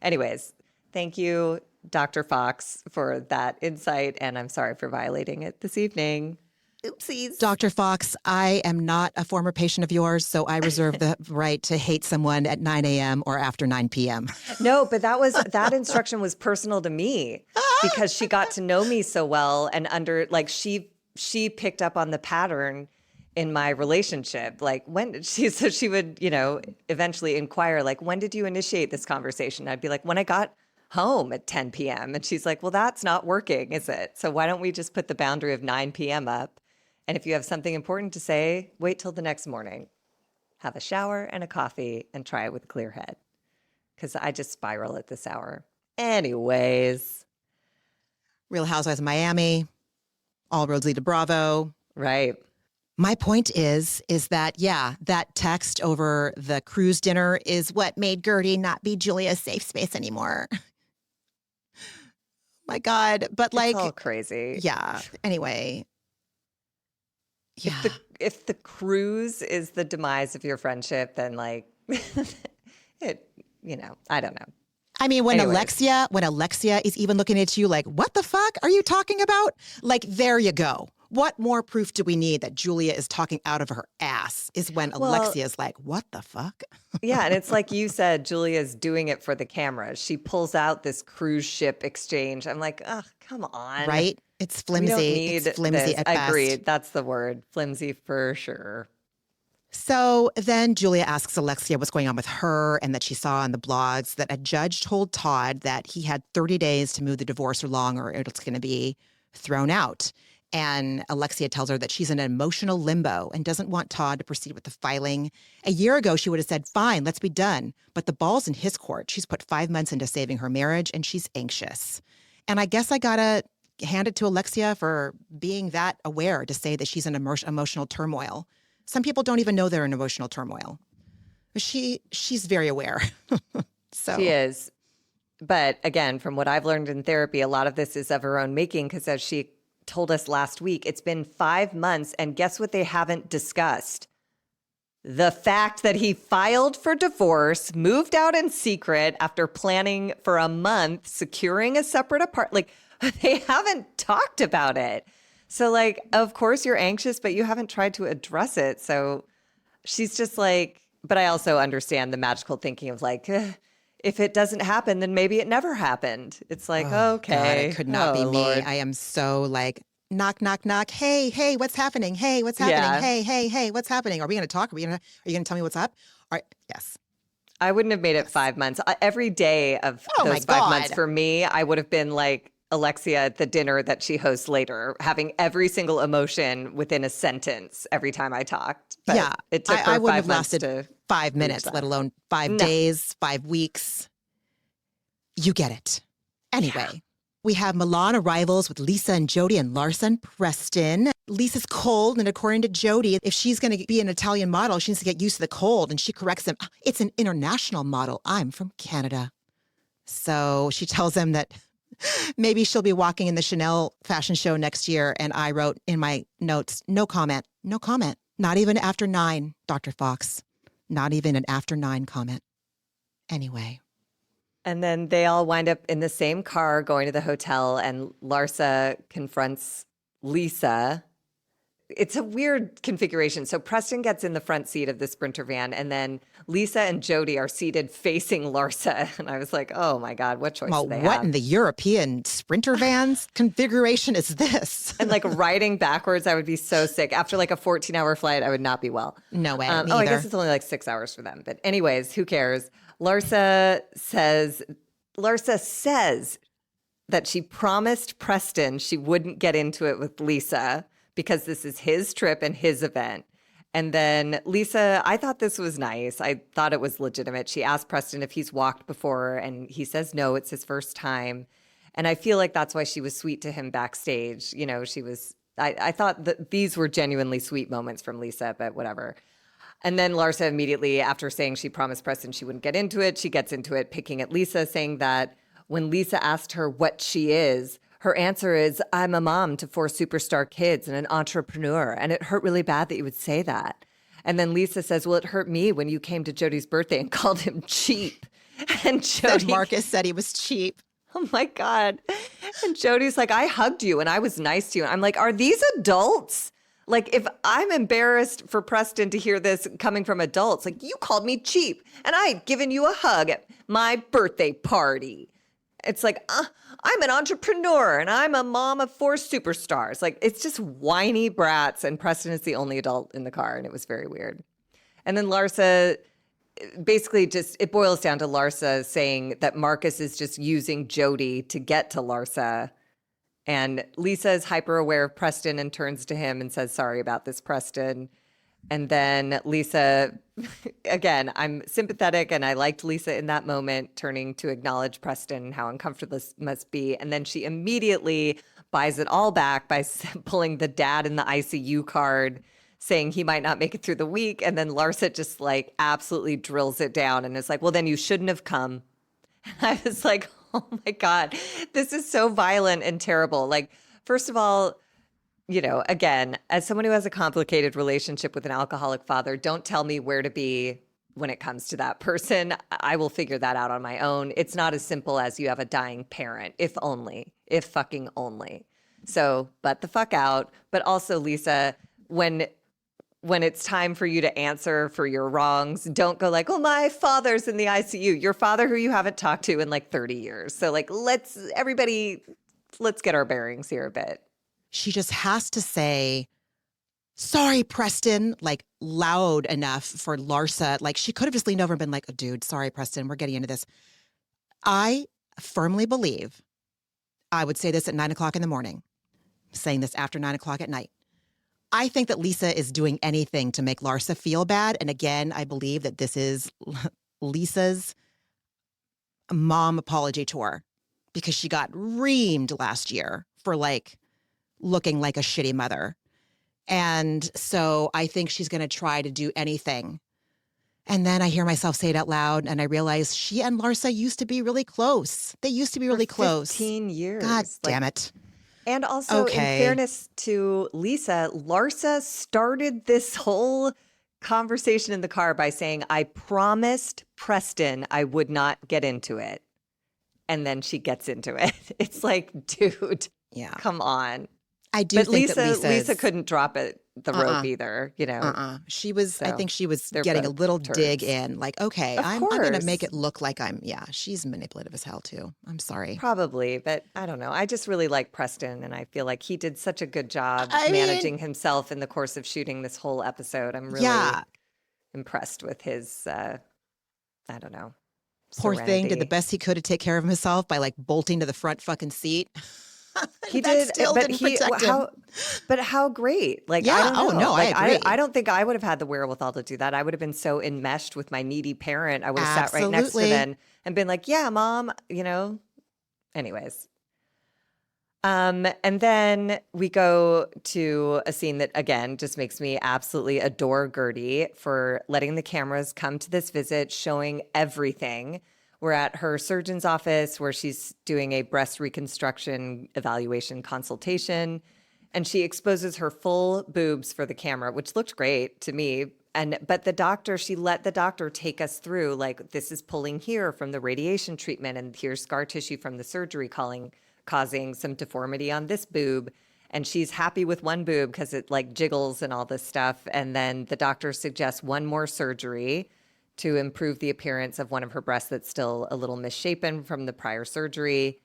Anyways, thank you, Dr. Fox, for that insight. And I'm sorry for violating it this evening. Oopsies. Dr. Fox, I am not a former patient of yours, so I reserve the right to hate someone at 9 a.m. or after 9 p.m. No, but that instruction was personal to me because she got to know me so well and she picked up on the pattern in my relationship. Like she would, eventually inquire, like, when did you initiate this conversation? I'd be like, when I got home at 10 p.m. And she's like, well, that's not working, is it? So why don't we just put the boundary of 9 p.m. up? And if you have something important to say, wait till the next morning. Have a shower and a coffee and try it with a clear head. Because I just spiral at this hour. Anyways. Real Housewives of Miami. All roads lead to Bravo. Right. My point is that, yeah, that text over the cruise dinner is what made Guerdy not be Julia's safe space anymore. My God. But like... It's all crazy. Yeah. Anyway. Yeah. If the cruise is the demise of your friendship, then like I don't know. I mean, when Alexia is even looking at you like, what the fuck are you talking about? Like, there you go. What more proof do we need that Julia is talking out of her ass is when Alexia is like, what the fuck? Yeah. And it's like you said, Julia's doing it for the camera. She pulls out this cruise ship exchange. I'm like, oh, come on. Right? It's flimsy. We don't need it's flimsy this. at best. Agreed. That's the word. Flimsy for sure. So then Julia asks Alexia what's going on with her and that she saw on the blogs that a judge told Todd that he had 30 days to move the divorce along or it's going to be thrown out. And Alexia tells her that she's in an emotional limbo and doesn't want Todd to proceed with the filing. A year ago, she would have said, fine, let's be done. But the ball's in his court. She's put 5 months into saving her marriage and she's anxious. And I guess I got to hand it to Alexia for being that aware to say that she's in emotional turmoil. Some people don't even know they're in emotional turmoil. She's very aware. So she is. But again, from what I've learned in therapy, a lot of this is of her own making because as she told us last week, it's been 5 months and guess what they haven't discussed? The fact that he filed for divorce, moved out in secret after planning for a month, securing a separate apartment. Like, they haven't talked about it. So, like, of course you're anxious, but you haven't tried to address it. So she's just like, but I also understand the magical thinking of like, if it doesn't happen, then maybe it never happened. It's like, okay. God, it could not be me. Lord. I am so like, knock, knock, knock. Hey, what's happening? Hey, what's happening? Yeah. Hey, what's happening? Are we going to talk? Are you going to tell me what's up? Yes. I wouldn't have made it 5 months. Every day of those 5 months for me, I would have been like Alexia at the dinner that she hosts later, having every single emotion within a sentence every time I talked. But yeah. It took her I wouldn't 5 have months lasted to 5 minutes, let alone 5 days, 5 weeks. You get it. Anyway, we have Milan arrivals with Lisa and Jody and Larsa and Preston. Lisa's cold, and according to Jody, if she's going to be an Italian model, she needs to get used to the cold. And she corrects him, it's an international model. I'm from Canada. So she tells him that maybe she'll be walking in the Chanel fashion show next year. And I wrote in my notes, no comment, no comment. Not even after 9, Dr. Fox. Not even an after 9 comment. Anyway. And then they all wind up in the same car going to the hotel, and Larsa confronts Lisa. It's a weird configuration. So Preston gets in the front seat of the Sprinter van, and then Lisa and Jody are seated facing Larsa. And I was like, oh my God, what choice do they have? What in the European Sprinter vans configuration is this? And like riding backwards, I would be so sick. After like a 14-hour flight, I would not be well. No way. Oh, I guess it's only like 6 hours for them. But anyways, who cares? Larsa says that she promised Preston she wouldn't get into it with Lisa because this is his trip and his event. And then Lisa, I thought this was nice. I thought it was legitimate. She asked Preston if he's walked before, and he says no, it's his first time. And I feel like that's why she was sweet to him backstage. You know, I thought that these were genuinely sweet moments from Lisa, but whatever. And then Larsa immediately, after saying she promised Preston she wouldn't get into it, she gets into it, picking at Lisa, saying that when Lisa asked her what she is, her answer is, I'm a mom to 4 superstar kids and an entrepreneur. And it hurt really bad that you would say that. And then Lisa says, well, it hurt me when you came to Jody's birthday and called him cheap. And Jody, Marcus said he was cheap. Oh my God. And Jody's like, I hugged you and I was nice to you. And I'm like, are these adults? Like, if I'm embarrassed for Preston to hear this coming from adults, like, you called me cheap and I had given you a hug at my birthday party. It's like, I'm an entrepreneur and I'm a mom of 4 superstars. Like, it's just whiny brats. And Preston is the only adult in the car. And it was very weird. And then Larsa, basically it boils down to Larsa saying that Marcus is just using Jody to get to Larsa. And Lisa is hyper aware of Preston and turns to him and says, sorry about this, Preston. And then Lisa, again, I'm sympathetic and I liked Lisa in that moment, turning to acknowledge Preston and how uncomfortable this must be. And then she immediately buys it all back by pulling the dad in the ICU card, saying he might not make it through the week. And then Larsa just like absolutely drills it down and is like, well, then you shouldn't have come. And I was like, oh my God, this is so violent and terrible. Like, first of all, you know, again, as someone who has a complicated relationship with an alcoholic father, don't tell me where to be when it comes to that person. I will figure that out on my own. It's not as simple as you have a dying parent, if fucking only. So, butt the fuck out. But also, Lisa, when it's time for you to answer for your wrongs, don't go like, oh, my father's in the ICU. Your father who you haven't talked to in like 30 years. So like, let's get our bearings here a bit. She just has to say, sorry, Preston, like loud enough for Larsa. Like she could have just leaned over and been like, oh, dude, sorry, Preston, we're getting into this. I firmly believe I would say this at 9 o'clock in the morning, saying this after 9 o'clock at night. I think that Lisa is doing anything to make Larsa feel bad. And again, I believe that this is Lisa's mom apology tour because she got reamed last year for like looking like a shitty mother. And so I think she's going to try to do anything. And then I hear myself say it out loud and I realize she and Larsa used to be really close. They used to be really close. 15 years. God damn it. And also, in fairness to Lisa, Larsa started this whole conversation in the car by saying, I promised Preston I would not get into it. And then she gets into it. It's like, dude, come on. I do think that Lisa couldn't drop the rope either, you know. She was, I think she was getting a little dig in, like, okay, I'm going to make it look like she's manipulative as hell too. I'm sorry. Probably, but I don't know. I just really like Preston and I feel like he did such a good job managing himself in the course of shooting this whole episode. I'm really impressed with his, I don't know. Poor serenity. Thing did the best he could to take care of himself by like bolting to the front fucking seat. He did, still but didn't protect him. But how great! Like, yeah, I don't know. I agree. I don't think I would have had the wherewithal to do that. I would have been so enmeshed with my needy parent. I would have sat right next to them and been like, "Yeah, mom," you know. Anyways, and then we go to a scene that again just makes me absolutely adore Guerdy for letting the cameras come to this visit, showing everything. We're at her surgeon's office where she's doing a breast reconstruction evaluation consultation, and she exposes her full boobs for the camera, which looked great to me. But she let the doctor take us through, like, this is pulling here from the radiation treatment, and here's scar tissue from the surgery causing some deformity on this boob. And she's happy with one boob because it like jiggles and all this stuff. And then the doctor suggests one more surgery to improve the appearance of one of her breasts that's still a little misshapen from the prior surgery.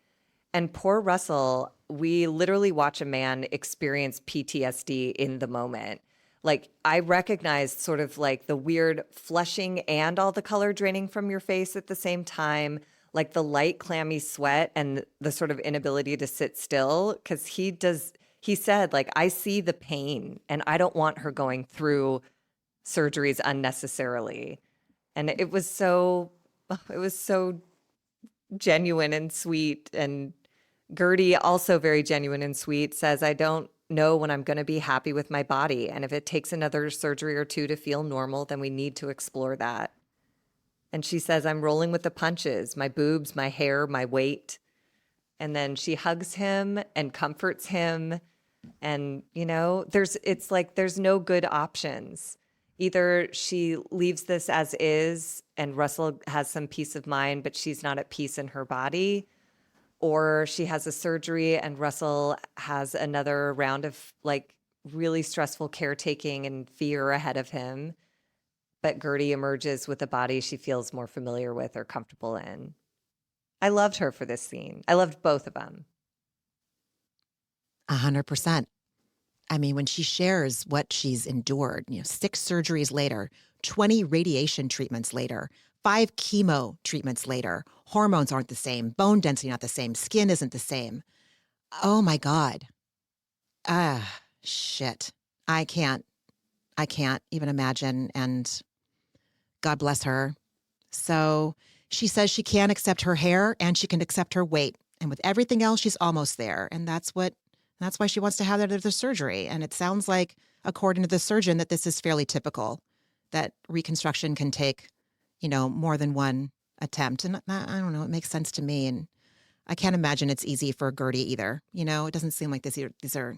And poor Russell, we literally watch a man experience PTSD in the moment. Like, I recognized sort of like the weird flushing and all the color draining from your face at the same time. like the light, clammy sweat and the sort of inability to sit still. Because he said, like, I see the pain and I don't want her going through surgeries unnecessarily. And it was so genuine and sweet. And Guerdy, also very genuine and sweet, says, I don't know when I'm going to be happy with my body. And if it takes another surgery or two to feel normal, then we need to explore that. And she says, I'm rolling with the punches, my boobs, my hair, my weight. And then she hugs him and comforts him. And, you know, it's like there's no good options. Either she leaves this as is and Russell has some peace of mind, but she's not at peace in her body, or she has a surgery and Russell has another round of like really stressful caretaking and fear ahead of him. But Guerdy emerges with a body she feels more familiar with or comfortable in. I loved her for this scene. I loved both of them. 100%. I mean, when she shares what she's endured, 6 surgeries later, 20 radiation treatments later, 5 chemo treatments later, hormones aren't the same, bone density not the same, skin isn't the same. Oh my God. Shit. I can't even imagine. And God bless her. So she says she can accept her hair and she can accept her weight. And with everything else, she's almost there. And that's why she wants to have the surgery. And it sounds like, according to the surgeon, that this is fairly typical, that reconstruction can take, more than one attempt. And I don't know, it makes sense to me. And I can't imagine it's easy for Guerdy either. It doesn't seem like these are,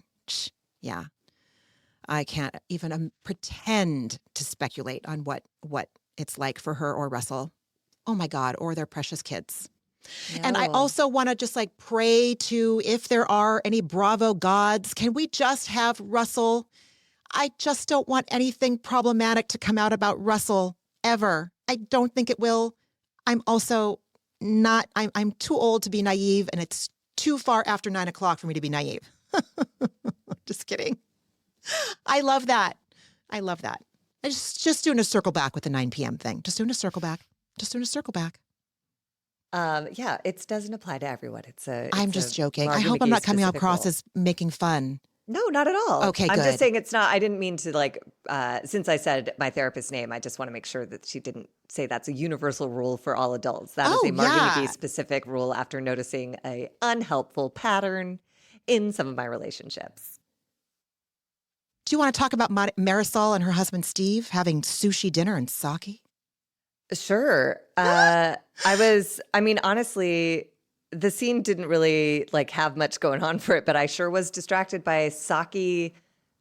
yeah. I can't even pretend to speculate on what it's like for her or Russell. Oh my God, or their precious kids. No. And I also want to just pray to, if there are any Bravo gods, can we just have Russell? I just don't want anything problematic to come out about Russell ever. I don't think it will. I'm also not, I'm too old to be naive, and it's too far after 9 o'clock for me to be naive. Just kidding. I love that. I just doing a circle back with the 9 p.m. thing. Just doing a circle back. Yeah, it doesn't apply to everyone. I'm just joking. I hope I'm not coming across as making fun. No, not at all. Okay, good. I'm just saying it's not, I didn't mean to since I said my therapist's name, I just want to make sure that she didn't say that's a universal rule for all adults. That is a Marginity specific rule after noticing a unhelpful pattern in some of my relationships. Do you want to talk about Marisol and her husband, Steve, having sushi dinner and sake? Sure. Honestly, the scene didn't really have much going on for it, but I sure was distracted by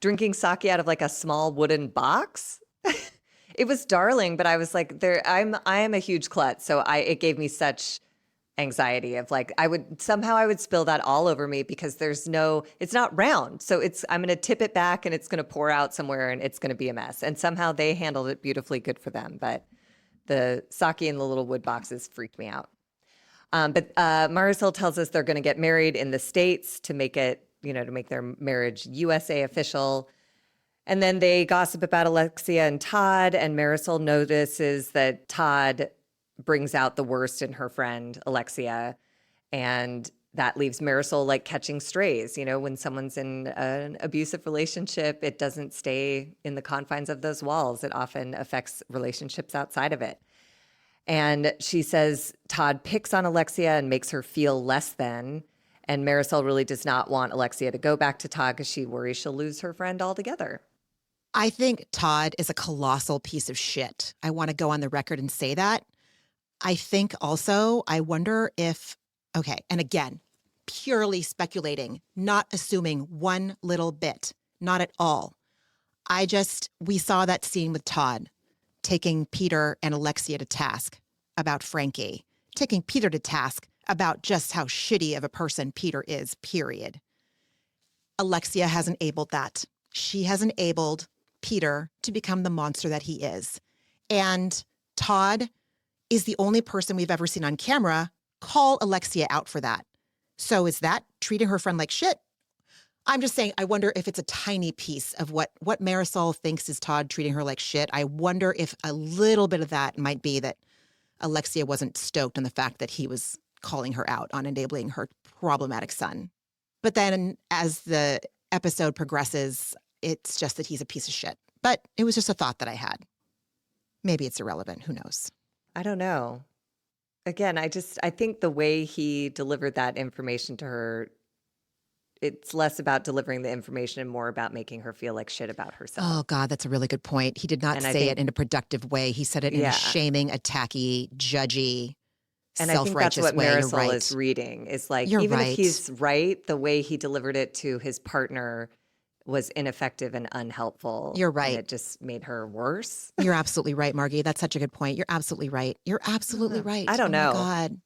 drinking sake out of a small wooden box. It was darling, but I was I am a huge klutz. So it gave me such anxiety of I would spill that all over me because it's not round. So I'm going to tip it back and it's going to pour out somewhere and it's going to be a mess. And somehow they handled it beautifully. Good for them. But the sake in the little wood boxes freaked me out. But Marisol tells us they're going to get married in the States to make it, to make their marriage USA official. And then they gossip about Alexia and Todd, and Marisol notices that Todd brings out the worst in her friend, Alexia. And that leaves Marisol catching strays. When someone's in an abusive relationship, it doesn't stay in the confines of those walls. It often affects relationships outside of it. And she says Todd picks on Alexia and makes her feel less than. And Marisol really does not want Alexia to go back to Todd because she worries she'll lose her friend altogether. I think Todd is a colossal piece of shit. I want to go on the record and say that. I think also, I wonder if, okay, and again, purely speculating, not assuming one little bit, not at all. We saw that scene with Todd taking Peter and Alexia to task about Frankie, taking Peter to task about just how shitty of a person Peter is, period. Alexia has enabled that. She has enabled Peter to become the monster that he is. And Todd is the only person we've ever seen on camera call Alexia out for that. So is that treating her friend like shit? I'm just saying, I wonder if it's a tiny piece of what Marisol thinks is Todd treating her like shit. I wonder if a little bit of that might be that Alexia wasn't stoked on the fact that he was calling her out on enabling her problematic son. But then as the episode progresses, it's just that he's a piece of shit. But it was just a thought that I had. Maybe it's irrelevant. Who knows? I don't know. Again, I think the way he delivered that information to her, it's less about delivering the information and more about making her feel like shit about herself. Oh, God, that's a really good point. He did not say it in a productive way. He said it in a shaming, attacky, judgy, and I think that's what Marisol is reading. Is like, even if he's right, the way he delivered it to his partner was ineffective and unhelpful. You're right. And it just made her worse. You're absolutely right, Margie. That's such a good point. You're absolutely right. You're absolutely right. I don't know. Oh, my God.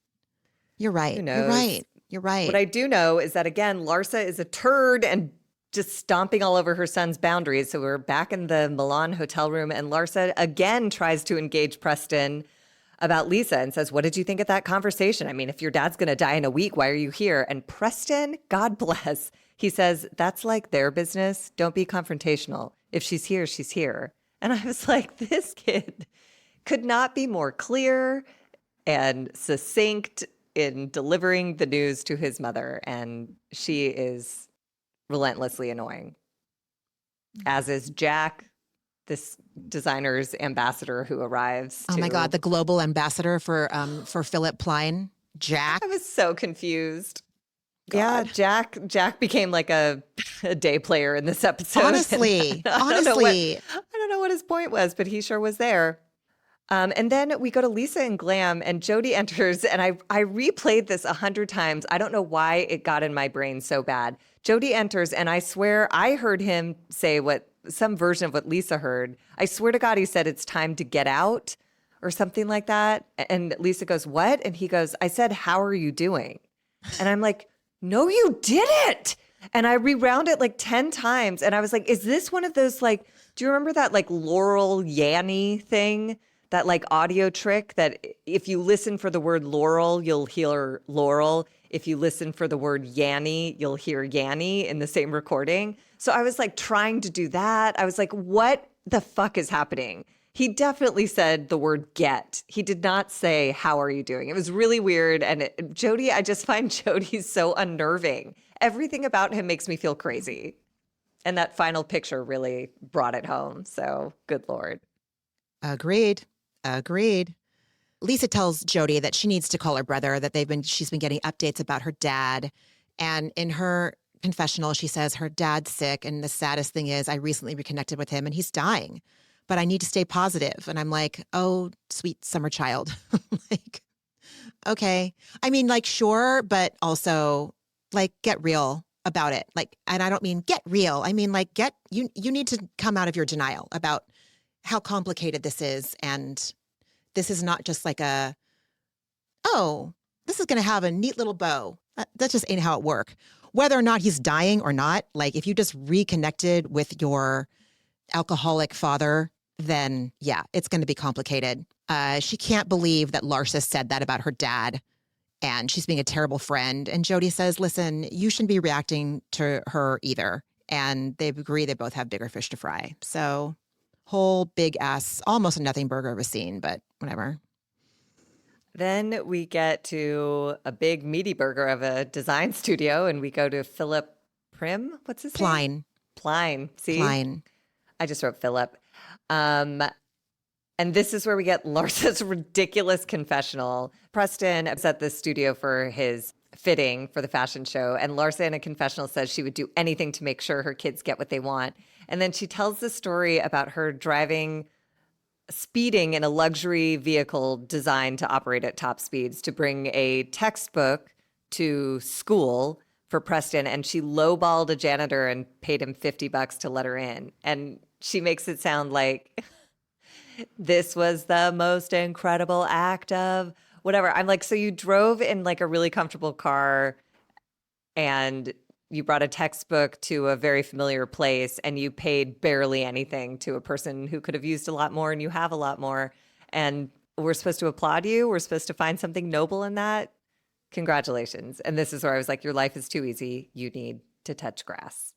You're right. Who knows? You're right. You're right. What I do know is that, again, Larsa is a turd and just stomping all over her son's boundaries. So we're back in the Milan hotel room, and Larsa again tries to engage Preston about Lisa and says, what did you think of that conversation? I mean, if your dad's going to die in a week, why are you here? And Preston, God bless, he says, that's like their business. Don't be confrontational. If she's here, she's here. And I was like, this kid could not be more clear and succinct in delivering the news to his mother. And she is relentlessly annoying, as is Jack, this designer's ambassador who arrives. Oh my God, the global ambassador for Philip Plein, Jack. I was so confused. God. Yeah, Jack became like a day player in this episode. Honestly, I don't know what his point was, but he sure was there. And then we go to Lisa and Glam, and Jody enters, and I replayed this 100 times. I don't know why it got in my brain so bad. Jody enters, and I swear I heard him say some version of what Lisa heard. I swear to God, he said, it's time to get out or something like that. And Lisa goes, what? And he goes, I said, how are you doing? And I'm like, no, you didn't. And I rewound it like 10 times. And I was like, is this one of those, like, do you remember that like Laurel Yanny thing? That like audio trick that if you listen for the word Laurel, you'll hear Laurel. If you listen for the word Yanny, you'll hear Yanny in the same recording. So I was like trying to do that. I was like, what the fuck is happening? He definitely said the word get. He did not say, how are you doing? It was really weird. And Jody, I just find Jody so unnerving. Everything about him makes me feel crazy. And that final picture really brought it home. So good Lord. Agreed. Lisa tells Jody that she needs to call her brother, that she's been getting updates about her dad. And in her confessional, she says her dad's sick. And the saddest thing is I recently reconnected with him and he's dying, but I need to stay positive. And I'm like, oh, sweet summer child. Like, okay. I mean, like, sure, but also like get real about it. Like, and I don't mean get real. I mean, like, you need to come out of your denial about how complicated this is. And this is not just like this is going to have a neat little bow. That just ain't how it works. Whether or not he's dying or not, like if you just reconnected with your alcoholic father, then yeah, it's going to be complicated. She can't believe that Larsa said that about her dad and she's being a terrible friend. And Jody says, listen, you shouldn't be reacting to her either. And they agree they both have bigger fish to fry. So whole big ass, almost a nothing burger of a scene, but whatever. Then we get to a big meaty burger of a design studio and we go to Philip Prim. What's his name? Plein. See? Plein. I just wrote Philip. And this is where we get Larsa's ridiculous confessional. Preston is at the studio for his fitting for the fashion show. And Larsa in a confessional says she would do anything to make sure her kids get what they want. And then she tells the story about her speeding in a luxury vehicle designed to operate at top speeds to bring a textbook to school for Preston. And she lowballed a janitor and paid him $50 to let her in. And she makes it sound like this was the most incredible act of whatever. I'm like, so you drove in like a really comfortable car and you brought a textbook to a very familiar place and you paid barely anything to a person who could have used a lot more and you have a lot more. And we're supposed to applaud you. We're supposed to find something noble in that. Congratulations. And this is where I was like, your life is too easy. You need to touch grass.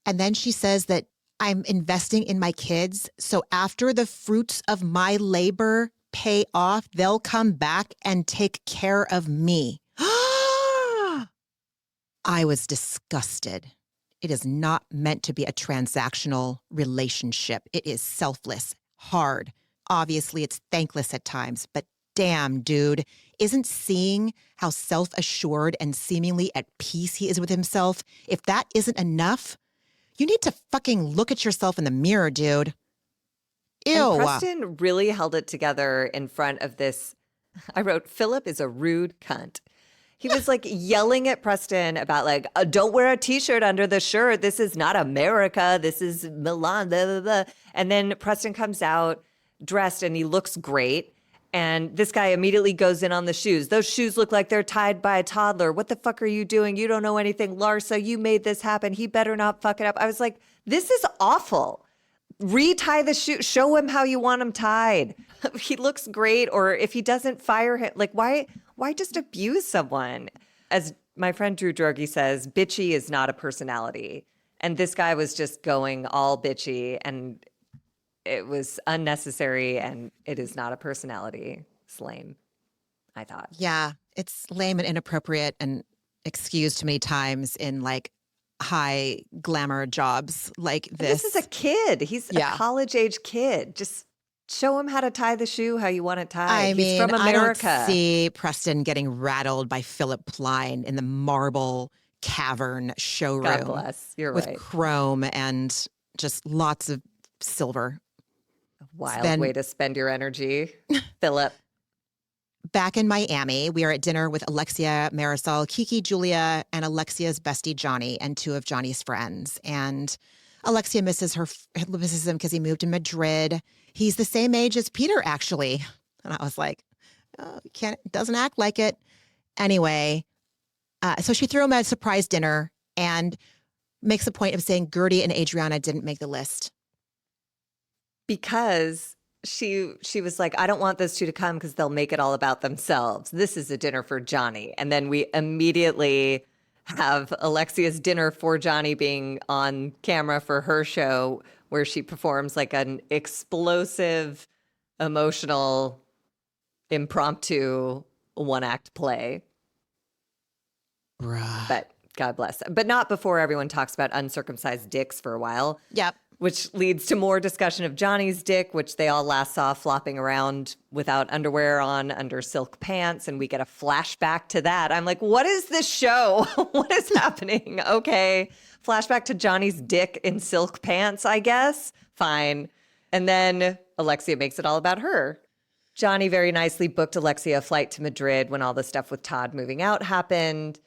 And then she says that I'm investing in my kids. So after the fruits of my labor pay off, they'll come back and take care of me. I was disgusted. It is not meant to be a transactional relationship. It is selfless, hard. Obviously, it's thankless at times, but damn, dude, isn't seeing how self-assured and seemingly at peace he is with himself, if that isn't enough, you need to fucking look at yourself in the mirror, dude. Ew. And Preston really held it together in front of this. I wrote, Philip is a rude cunt. He was like yelling at Preston about like, don't wear a t-shirt under the shirt. This is not America. This is Milan, blah, blah, blah. And then Preston comes out dressed and he looks great. And this guy immediately goes in on the shoes. Those shoes look like they're tied by a toddler. What the fuck are you doing? You don't know anything. Larsa, you made this happen. He better not fuck it up. I was like, this is awful. Retie the shoe. Show him how you want him tied. He looks great. Or if he doesn't, fire him. Like, why just abuse someone? As my friend Drew Droege says, bitchy is not a personality. And this guy was just going all bitchy, and it was unnecessary, and it is not a personality. It's lame, I thought. Yeah, it's lame and inappropriate and excused many times in like high glamour jobs like this. This is a kid. He's a college-age kid. Just show him how to tie the shoe how you want it tied. He's from America. I don't see Preston getting rattled by Philip Plein in the marble cavern showroom. God bless. You're with right. chrome and just lots of silver. Wild way to spend your energy, Philip. Back in Miami, we are at dinner with Alexia, Marisol, Kiki, Julia, and Alexia's bestie, Johnny, and two of Johnny's friends. And Alexia misses him because he moved to Madrid. He's the same age as Peter, actually. And I was like, oh, doesn't act like it. Anyway, so she threw him a surprise dinner and makes a point of saying Guerdy and Adriana didn't make the list. Because she was like, I don't want those two to come because they'll make it all about themselves. This is a dinner for Johnny. And then we immediately have Alexia's dinner for Johnny being on camera for her show, where she performs like an explosive, emotional, impromptu one-act play. Bruh. But God bless. But not before everyone talks about uncircumcised dicks for a while. Yep. Which leads to more discussion of Johnny's dick, which they all last saw flopping around without underwear on under silk pants. And we get a flashback to that. I'm like, what is this show? What is happening? Okay. Flashback to Johnny's dick in silk pants, I guess. Fine. And then Alexia makes it all about her. Johnny very nicely booked Alexia a flight to Madrid when all the stuff with Todd moving out happened.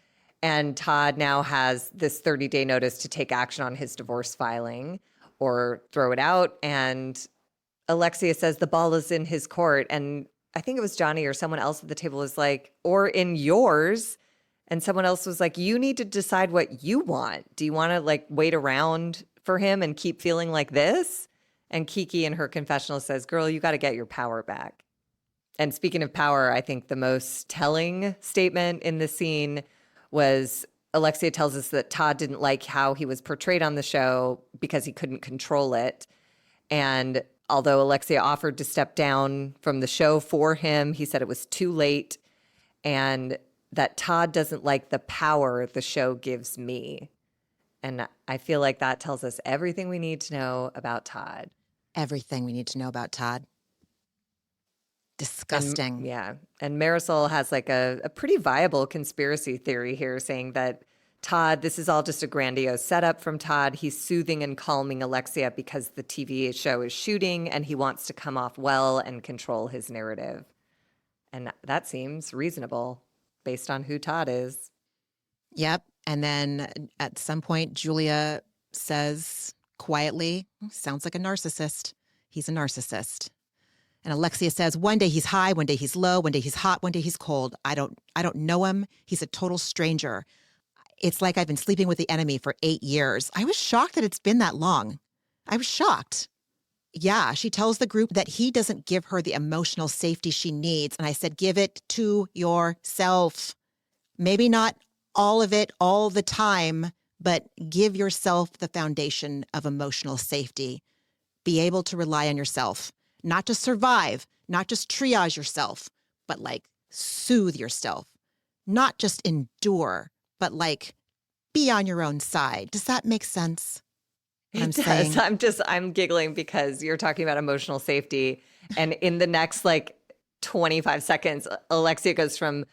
And Todd now has this 30-day notice to take action on his divorce filing or throw it out. And Alexia says the ball is in his court. And I think it was Johnny or someone else at the table was like, or in yours. And someone else was like, you need to decide what you want. Do you want to like wait around for him and keep feeling like this? And Kiki in her confessional says, girl, you got to get your power back. And speaking of power, I think the most telling statement in the scene was Alexia tells us that Todd didn't like how he was portrayed on the show because he couldn't control it. And although Alexia offered to step down from the show for him, he said it was too late, and that Todd doesn't like the power the show gives me. And I feel like that tells us everything we need to know about Todd. Everything we need to know about Todd. Disgusting. And Marisol has like a pretty viable conspiracy theory here, saying that Todd, this is all just a grandiose setup from Todd. He's soothing and calming Alexia because the TV show is shooting and he wants to come off well and control his narrative. And that seems reasonable based on who Todd is. Yep. And then at some point, Julia says quietly, sounds like a narcissist. He's a narcissist. And Alexia says, one day he's high, one day he's low, one day he's hot, one day he's cold. I don't know him. He's a total stranger. It's like I've been sleeping with the enemy for 8 years. I was shocked that it's been that long. I was shocked. Yeah, she tells the group that he doesn't give her the emotional safety she needs. And I said, give it to yourself. Maybe not all of it all the time, but give yourself the foundation of emotional safety. Be able to rely on yourself. Not to survive, not just triage yourself, but like soothe yourself, not just endure, but like be on your own side. Does that make sense? It does. I'm giggling because you're talking about emotional safety. And in the next like 25 seconds, Alexia goes from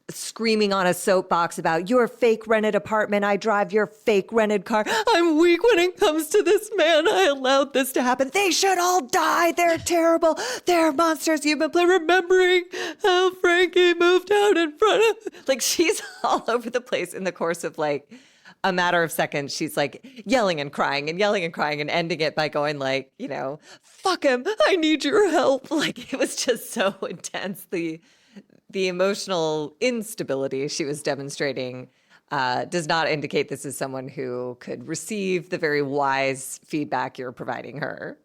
screaming on a soapbox about your fake rented apartment. I drive your fake rented car. I'm weak when it comes to this man. I allowed this to happen. They should all die. They're terrible. They're monsters. You've been remembering how Frankie moved out in front of, like, she's all over the place in the course of like a matter of seconds. She's like yelling and crying and ending it by going like, you know, fuck him. I need your help. Like, it was just so intense. The emotional instability she was demonstrating does not indicate this is someone who could receive the very wise feedback you're providing her.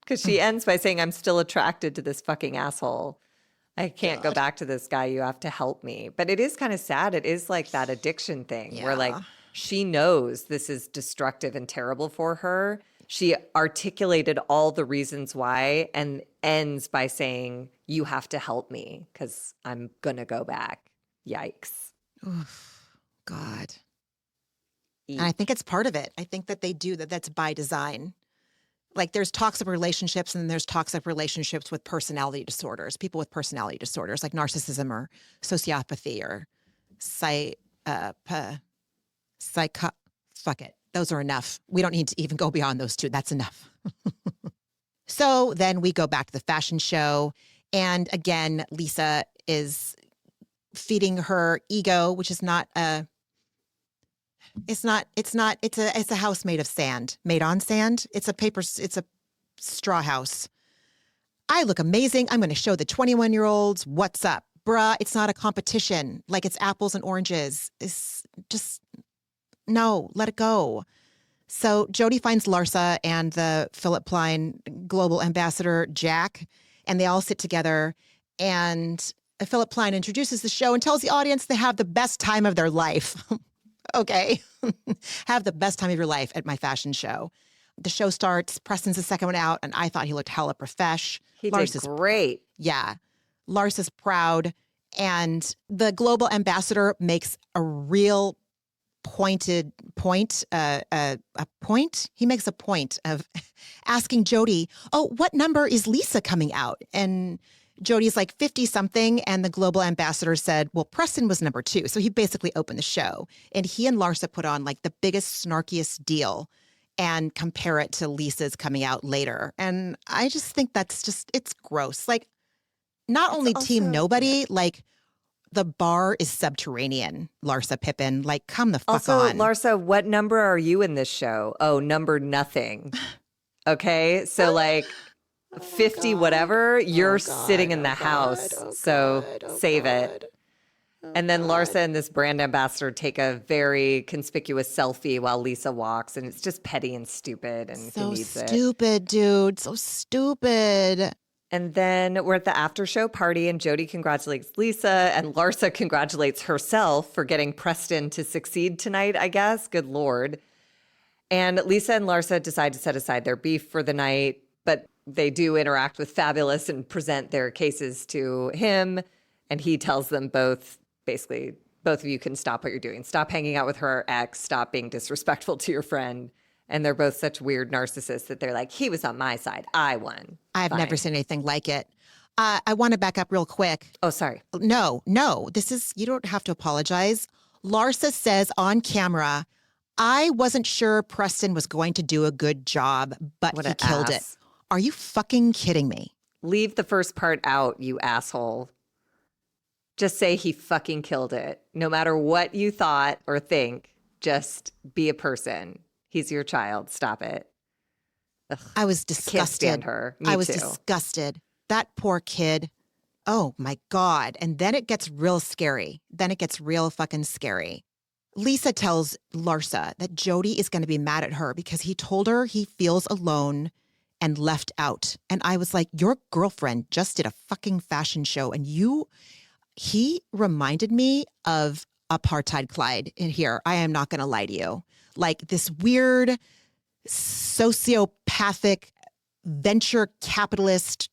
Because she ends by saying, I'm still attracted to this fucking asshole. I can't go back to this guy. You have to help me. But it is kind of sad. It is like that addiction thing where like she knows this is destructive and terrible for her. She articulated all the reasons why and ends by saying, you have to help me because I'm going to go back. Yikes. Oof, God. And I think it's part of it. I think that they do that. That's by design. Like there's toxic relationships and then there's toxic relationships with personality disorders, people with personality disorders like narcissism or sociopathy or fuck it. Those are enough. We don't need to even go beyond those two. That's enough. So then we go back to the fashion show. And again, Lisa is feeding her ego, which is not it's a house made of sand, made on sand. It's a straw house. I look amazing. I'm going to show the 21-year-olds what's up. Bruh, it's not a competition. Like it's apples and oranges. It's just, no, let it go. So Jody finds Larsa and the Philip Plein global ambassador, Jack, and they all sit together. And Philip Plein introduces the show and tells the audience they have the best time of their life. Okay. Have the best time of your life at my fashion show. The show starts. Preston's the second one out, and I thought he looked hella profesh. He did great. Yeah. Larsa's proud. And the global ambassador makes a real pointed point, a point. He makes a point of asking Jody, oh, what number is Lisa coming out? And Jody's like 50 something. And the global ambassador said, well, Preston was number 2. So he basically opened the show. And he and Larsa put on like the biggest, snarkiest deal and compare it to Lisa's coming out later. And I just think it's gross. Like, not only Team Nobody, like the bar is subterranean, Larsa Pippen. Like, come the fuck on. Also, Larsa, what number are you in this show? Oh, number nothing. Okay, so like 50 whatever, you're sitting in the house. So save it. And then Larsa and this brand ambassador take a very conspicuous selfie while Lisa walks, and it's just petty and stupid. And so stupid, dude. So stupid. And then we're at the after show party, and Jody congratulates Lisa, and Larsa congratulates herself for getting Preston to succeed tonight, I guess. Good Lord. And Lisa and Larsa decide to set aside their beef for the night, but they do interact with Fabulous and present their cases to him. And he tells them both, basically, both of you can stop what you're doing. Stop hanging out with her ex. Stop being disrespectful to your friend. And they're both such weird narcissists that they're like, he was on my side. I won. I've never seen anything like it. I want to back up real quick. Oh, sorry. No. You don't have to apologize. Larsa says on camera, I wasn't sure Preston was going to do a good job, but he killed it. Are you fucking kidding me? Leave the first part out, you asshole. Just say he fucking killed it. No matter what you thought or think, just be a person. He's your child. Stop it. Ugh, I was disgusted. I can't stand her. Me I was too. disgusted. That poor kid. Oh my God. And then it gets real scary. Then it gets real fucking scary. Lisa tells Larsa that Jody is going to be mad at her because he told her he feels alone and left out. And I was like, your girlfriend just did a fucking fashion show and he reminded me of Apartheid Clyde in here. I am not going to lie to you. Like this weird sociopathic venture capitalist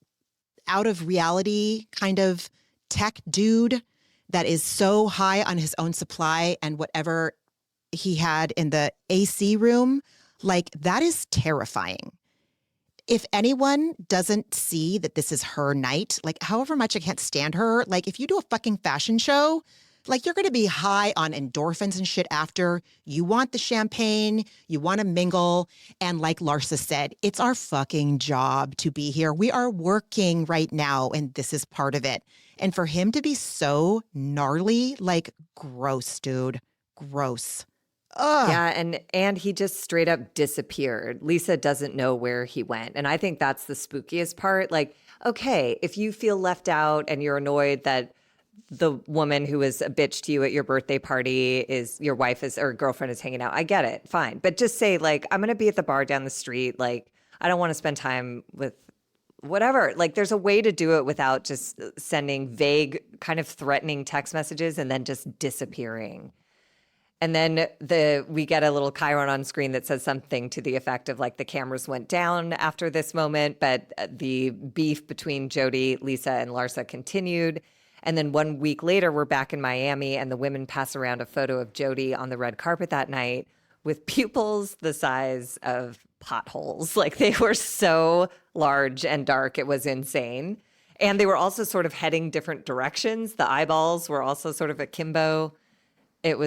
out of reality kind of tech dude that is so high on his own supply and whatever he had in the AC room, like that is terrifying. If anyone doesn't see that this is her night, like however much I can't stand her, like if you do a fucking fashion show, like you're going to be high on endorphins and shit after. You want the champagne, you want to mingle. And like Larsa said, it's our fucking job to be here. We are working right now and this is part of it. And for him to be so gnarly, like gross, dude, gross. Ugh. Yeah, and he just straight up disappeared. Lisa doesn't know where he went. And I think that's the spookiest part. Like, okay, if you feel left out and you're annoyed that the woman who was a bitch to you at your birthday party is your wife is or girlfriend is hanging out, I get it, fine. But just say like, I'm going to be at the bar down the street. Like, I don't want to spend time with whatever. Like, there's a way to do it without just sending vague kind of threatening text messages and then just disappearing. And then we get a little chyron on screen that says something to the effect of like the cameras went down after this moment, but the beef between Jody, Lisa, and Larsa continued. And then 1 week later, we're back in Miami and the women pass around a photo of Jody on the red carpet that night with pupils the size of potholes. Like they were so large and dark, it was insane. And they were also sort of heading different directions. The eyeballs were also sort of akimbo. It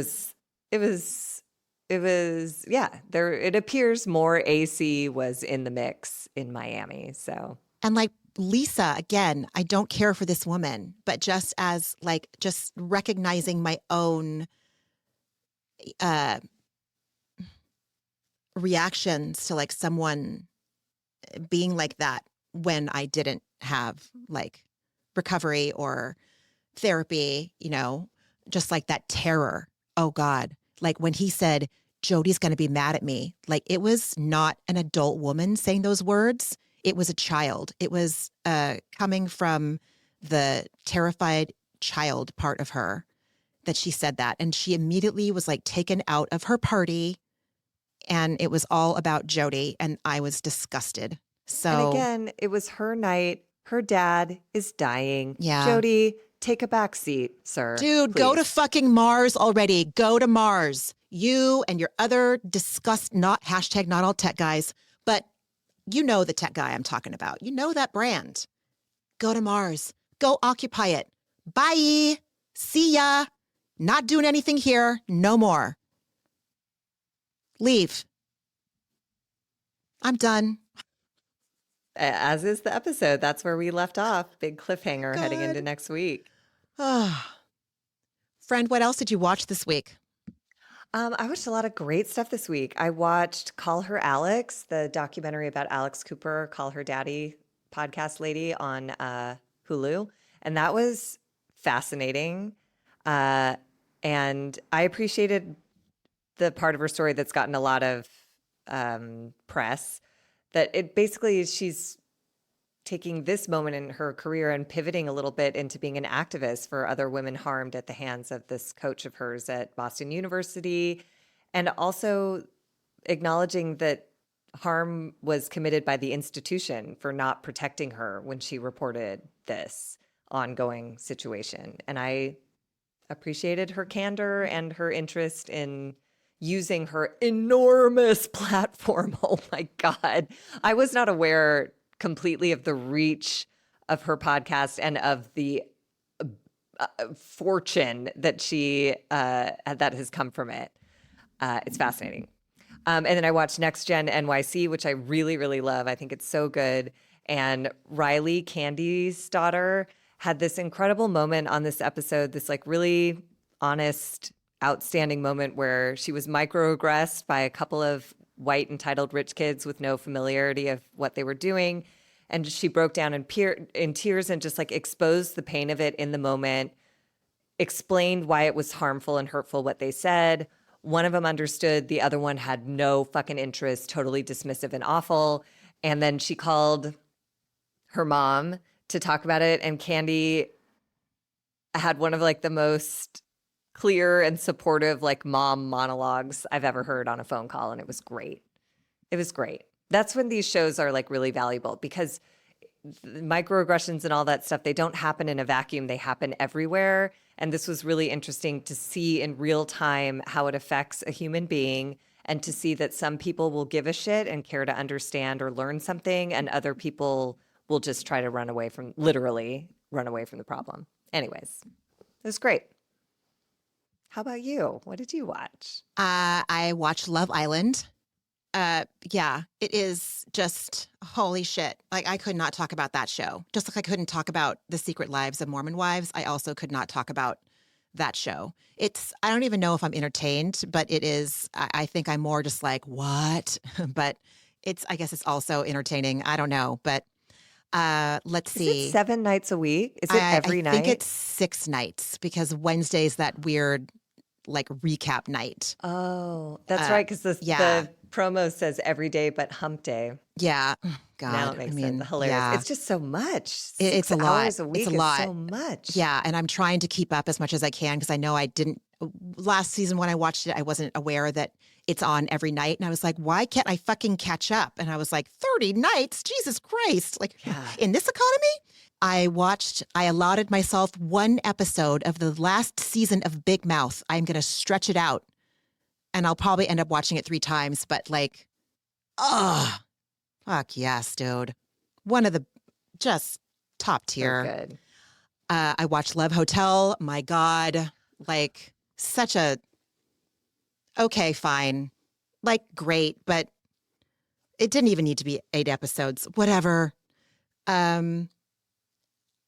appears more AC was in the mix in Miami. So, and like Lisa, again, I don't care for this woman, but just as like, just recognizing my own reactions to like someone being like that when I didn't have like recovery or therapy, you know, just like that terror. Oh God. Like when he said, Jody's going to be mad at me, like it was not an adult woman saying those words. It was a child. It was coming from the terrified child part of her that she said that. And she immediately was like taken out of her party and it was all about Jody. And I was disgusted. So and again, it was her night. Her dad is dying. Yeah. Jody, take a back seat, sir. Dude, please. Go to fucking Mars already. Go to Mars. You and your other not all tech guys, but you know the tech guy I'm talking about. You know that brand. Go to Mars. Go occupy it. Bye. See ya. Not doing anything here. No more. Leave. I'm done. As is the episode. That's where we left off. Big cliffhanger heading into next week. Friend, what else did you watch this week? I watched a lot of great stuff this week. I watched Call Her Alex, the documentary about Alex Cooper, Call Her Daddy podcast lady on Hulu. And that was fascinating. And I appreciated the part of her story that's gotten a lot of press, that it basically she's taking this moment in her career and pivoting a little bit into being an activist for other women harmed at the hands of this coach of hers at Boston University, and also acknowledging that harm was committed by the institution for not protecting her when she reported this ongoing situation. And I appreciated her candor and her interest in using her enormous platform. Oh my God. I was not aware completely of the reach of her podcast and of the fortune that that has come from it. It's fascinating. And then I watched Next Gen NYC, which I really, really love. I think it's so good. And Riley, Candy's daughter, had this incredible moment on this episode, this like really honest, outstanding moment where she was microaggressed by a couple of white entitled rich kids with no familiarity of what they were doing. And she broke down in tears and just like exposed the pain of it in the moment, explained why it was harmful and hurtful what they said. One of them understood, the other one had no fucking interest, totally dismissive and awful. And then she called her mom to talk about it. And Candy had one of like the most clear and supportive like mom monologues I've ever heard on a phone call. And it was great. It was great. That's when these shows are like really valuable, because microaggressions and all that stuff, they don't happen in a vacuum. They happen everywhere. And this was really interesting to see in real time how it affects a human being, and to see that some people will give a shit and care to understand or learn something, and other people will just try to literally run away from the problem. Anyways, it was great. How about you? What did you watch? I watched Love Island. Yeah, it is just holy shit. Like, I could not talk about that show. Just like I couldn't talk about The Secret Lives of Mormon Wives, I also could not talk about that show. I don't even know if I'm entertained, but it is, I think I'm more just like, what? But I guess it's also entertaining. I don't know, but let's see. Is it 7 nights a week? Is it every night? I think it's 6 nights, because Wednesday's that weird like recap night. Oh, that's right. Because the promo says every day but hump day. Yeah. God. Now it makes sense. Hilarious. Yeah. It's just so much. It's a lot. Hours a week is so much. Yeah. And I'm trying to keep up as much as I can, because I know I didn't last season when I watched it, I wasn't aware that it's on every night. And I was like, why can't I fucking catch up? And I was like, 30 nights? Jesus Christ. Like, in this economy? I allotted myself 1 episode of the last season of Big Mouth. I'm going to stretch it out, and I'll probably end up watching it 3 times, but like, fuck yes, dude. One of the just top tier. So good. I watched Love Hotel. My God, like such a, okay, fine. Like great, but it didn't even need to be 8 episodes, whatever.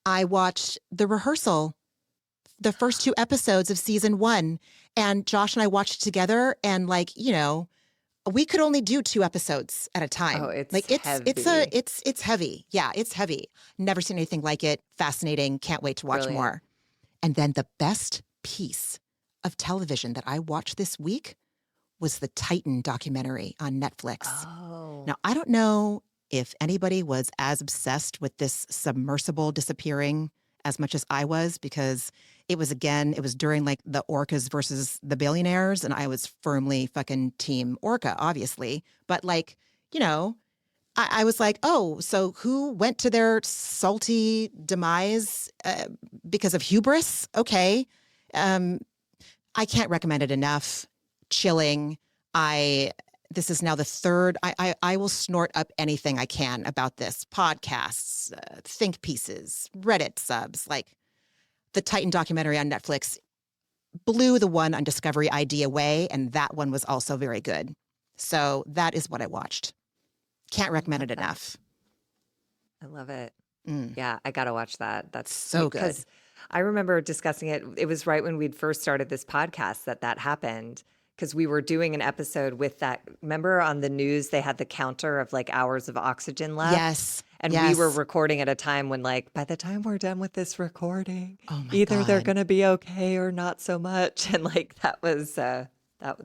I watched The Rehearsal, the first 2 episodes of season 1, and Josh and I watched it together, and like, we could only do 2 episodes at a time. Oh, it's like heavy. It's heavy. Yeah, it's heavy. Never seen anything like it. Fascinating. Can't wait to watch more. And then the best piece of television that I watched this week was the Titan documentary on Netflix. Oh. Now, I don't know if anybody was as obsessed with this submersible disappearing as much as I was, because it was during like the orcas versus the billionaires, and I was firmly fucking team orca, obviously. But like, I was like, oh, so who went to their salty demise because of hubris? Okay. I can't recommend it enough. Chilling. This is now the 3rd. I will snort up anything I can about this. Podcasts, think pieces, Reddit subs. Like, the Titan documentary on Netflix blew the one on Discovery ID away, and that one was also very good. So that is what I watched. Can't recommend it enough. I love it. Yeah, I got to watch that. That's so good. Because I remember discussing it. It was right when we'd first started this podcast that happened. Because we were doing an episode with that. Remember on the news, they had the counter of like hours of oxygen left? Yes. And we were recording at a time when, like, by the time we're done with this recording, either they're going to be okay or not so much. And like, that was,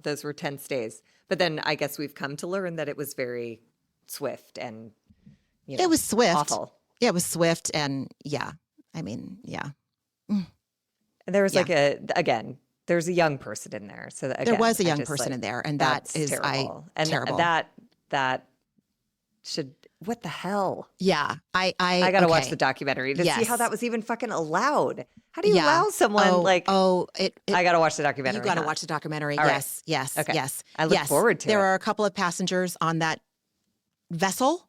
those were tense days. But then I guess we've come to learn that it was very swift and, it was swift. Awful. Yeah, it was swift. And yeah, I mean, yeah. And there was there's a young person in there. So that, again, there was a young person in there, and that is terrible. Terrible. That should, what the hell? Yeah, I got to watch the documentary to see how that was even fucking allowed. How do you allow someone I got to watch the documentary. You got to watch the documentary. All yes, right. yes, okay. yes. I look forward to it. There are a couple of passengers on that vessel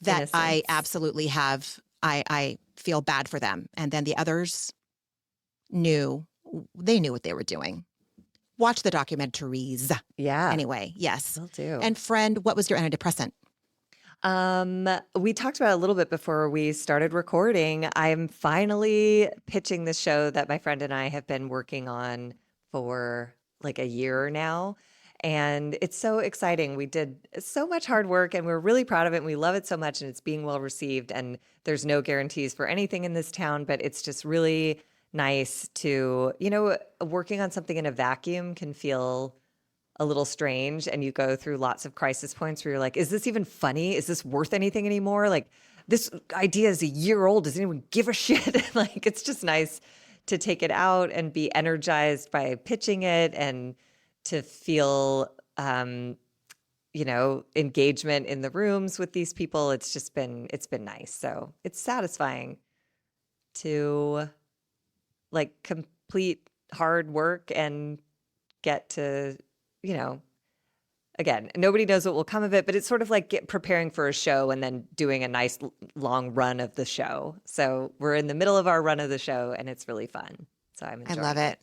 that I absolutely have. I feel bad for them, and then the others knew what they were doing. Watch the documentaries. Yeah. Anyway, yes. Will do. And friend, what was your antidepressant? We talked about it a little bit before we started recording. I'm finally pitching the show that my friend and I have been working on for like a year now. And it's so exciting. We did so much hard work and we're really proud of it. And we love it so much and it's being well received. And there's no guarantees for anything in this town, but it's just really nice to, working on something in a vacuum can feel a little strange, and you go through lots of crisis points where you're like, is this even funny? Is this worth anything anymore? Like, this idea is a year old. Does anyone give a shit? Like, it's just nice to take it out and be energized by pitching it and to feel engagement in the rooms with these people. It's been nice. So it's satisfying to like complete hard work and get to, again, nobody knows what will come of it, but it's sort of like preparing for a show and then doing a nice long run of the show. So we're in the middle of our run of the show and it's really fun. So I'm enjoying it. I love it.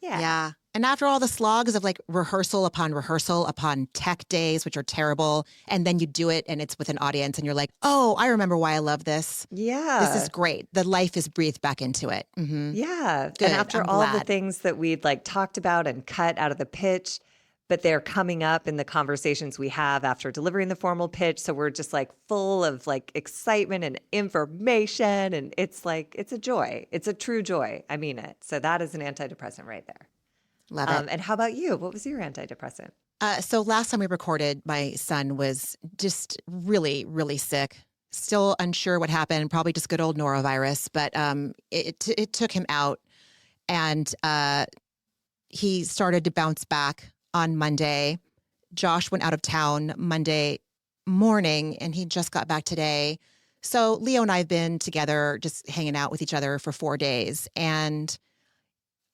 Yeah. And after all the slogs of like rehearsal upon tech days, which are terrible, and then you do it and it's with an audience and you're like, oh, I remember why I love this. Yeah. This is great. The life is breathed back into it. Mm-hmm. Yeah. Good. And after all the things that we'd like talked about and cut out of the pitch, but they're coming up in the conversations we have after delivering the formal pitch. So we're just like full of like excitement and information. And it's like, it's a joy. It's a true joy. I mean it. So that is an antidepressant right there. Love it. And how about you? What was your antidepressant? So last time we recorded, my son was just really, really sick. Still unsure what happened. Probably just good old norovirus. But it took him out. And he started to bounce back on Monday. Josh went out of town Monday morning and he just got back today. So Leo and I have been together just hanging out with each other for 4 days and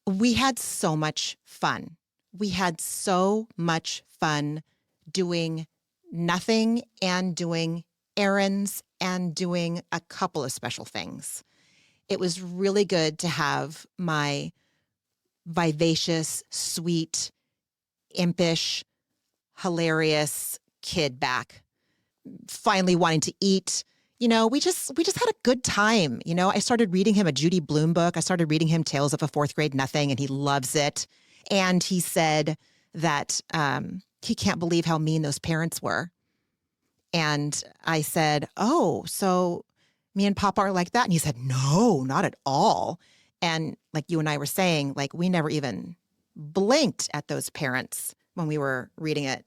we had so much fun. We had so much fun doing nothing and doing errands and doing a couple of special things. It was really good to have my vivacious, sweet, impish, hilarious kid back, finally wanting to eat. We just had a good time. I started reading him a Judy Blume book. I started reading him Tales of a Fourth Grade Nothing, and he loves it. And he said that he can't believe how mean those parents were. And I said, oh, so me and Papa are like that? And he said, no, not at all. And like you and I were saying, like we never even blinked at those parents when we were reading it.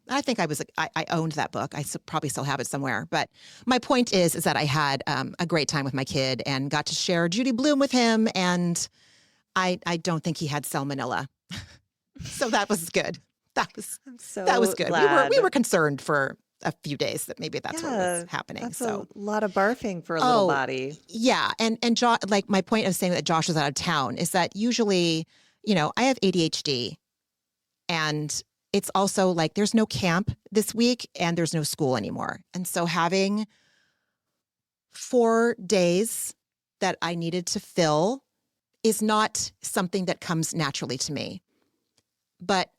I think I owned that book. I probably still have it somewhere. But my point is that I had a great time with my kid and got to share Judy Blume with him. And I don't think he had salmonella. So that was good. That was good. Glad. We were concerned for a few days that maybe that's what was happening. That's a lot of barfing for a little body. Yeah. And like my point of saying that Josh was out of town is that usually, I have ADHD and it's also like there's no camp this week and there's no school anymore. And so having 4 days that I needed to fill is not something that comes naturally to me. But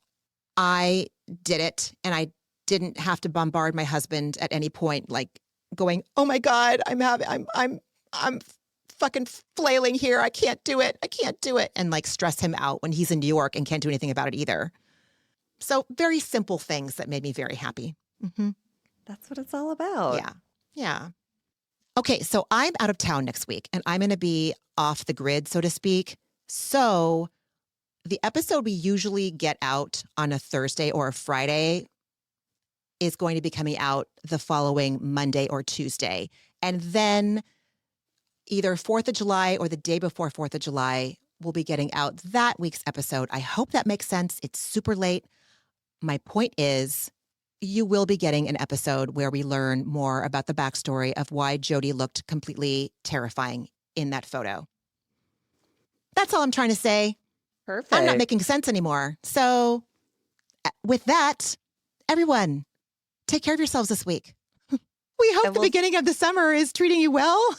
I did it and I didn't have to bombard my husband at any point, like going, oh my God, I'm fucking flailing here. I can't do it. And like stress him out when he's in New York and can't do anything about it either. So very simple things that made me very happy. Mm-hmm. That's what it's all about. Yeah. Okay, so I'm out of town next week and I'm going to be off the grid, so to speak. So the episode we usually get out on a Thursday or a Friday is going to be coming out the following Monday or Tuesday. And then either 4th of July or the day before 4th of July, we'll be getting out that week's episode. I hope that makes sense. It's super late. My point is, you will be getting an episode where we learn more about the backstory of why Jody looked completely terrifying in that photo. That's all I'm trying to say. Perfect. I'm not making sense anymore. So with that, everyone, take care of yourselves this week. We hope the beginning of the summer is treating you well.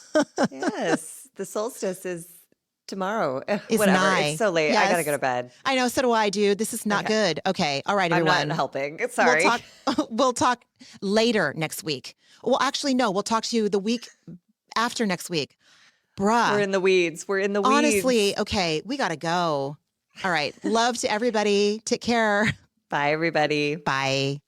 Yes. The solstice is tomorrow. It's whatever. nigh. It's so late. Yes. I gotta go to bed. I know. So do I, dude. This is not good. Okay. All right, everyone. I'm not helping. Sorry. We'll talk later next week. Well, actually, no. We'll talk to you the week after next week. Bruh. We're in the weeds. Honestly, okay. We gotta go. All right. Love to everybody. Take care. Bye, everybody. Bye.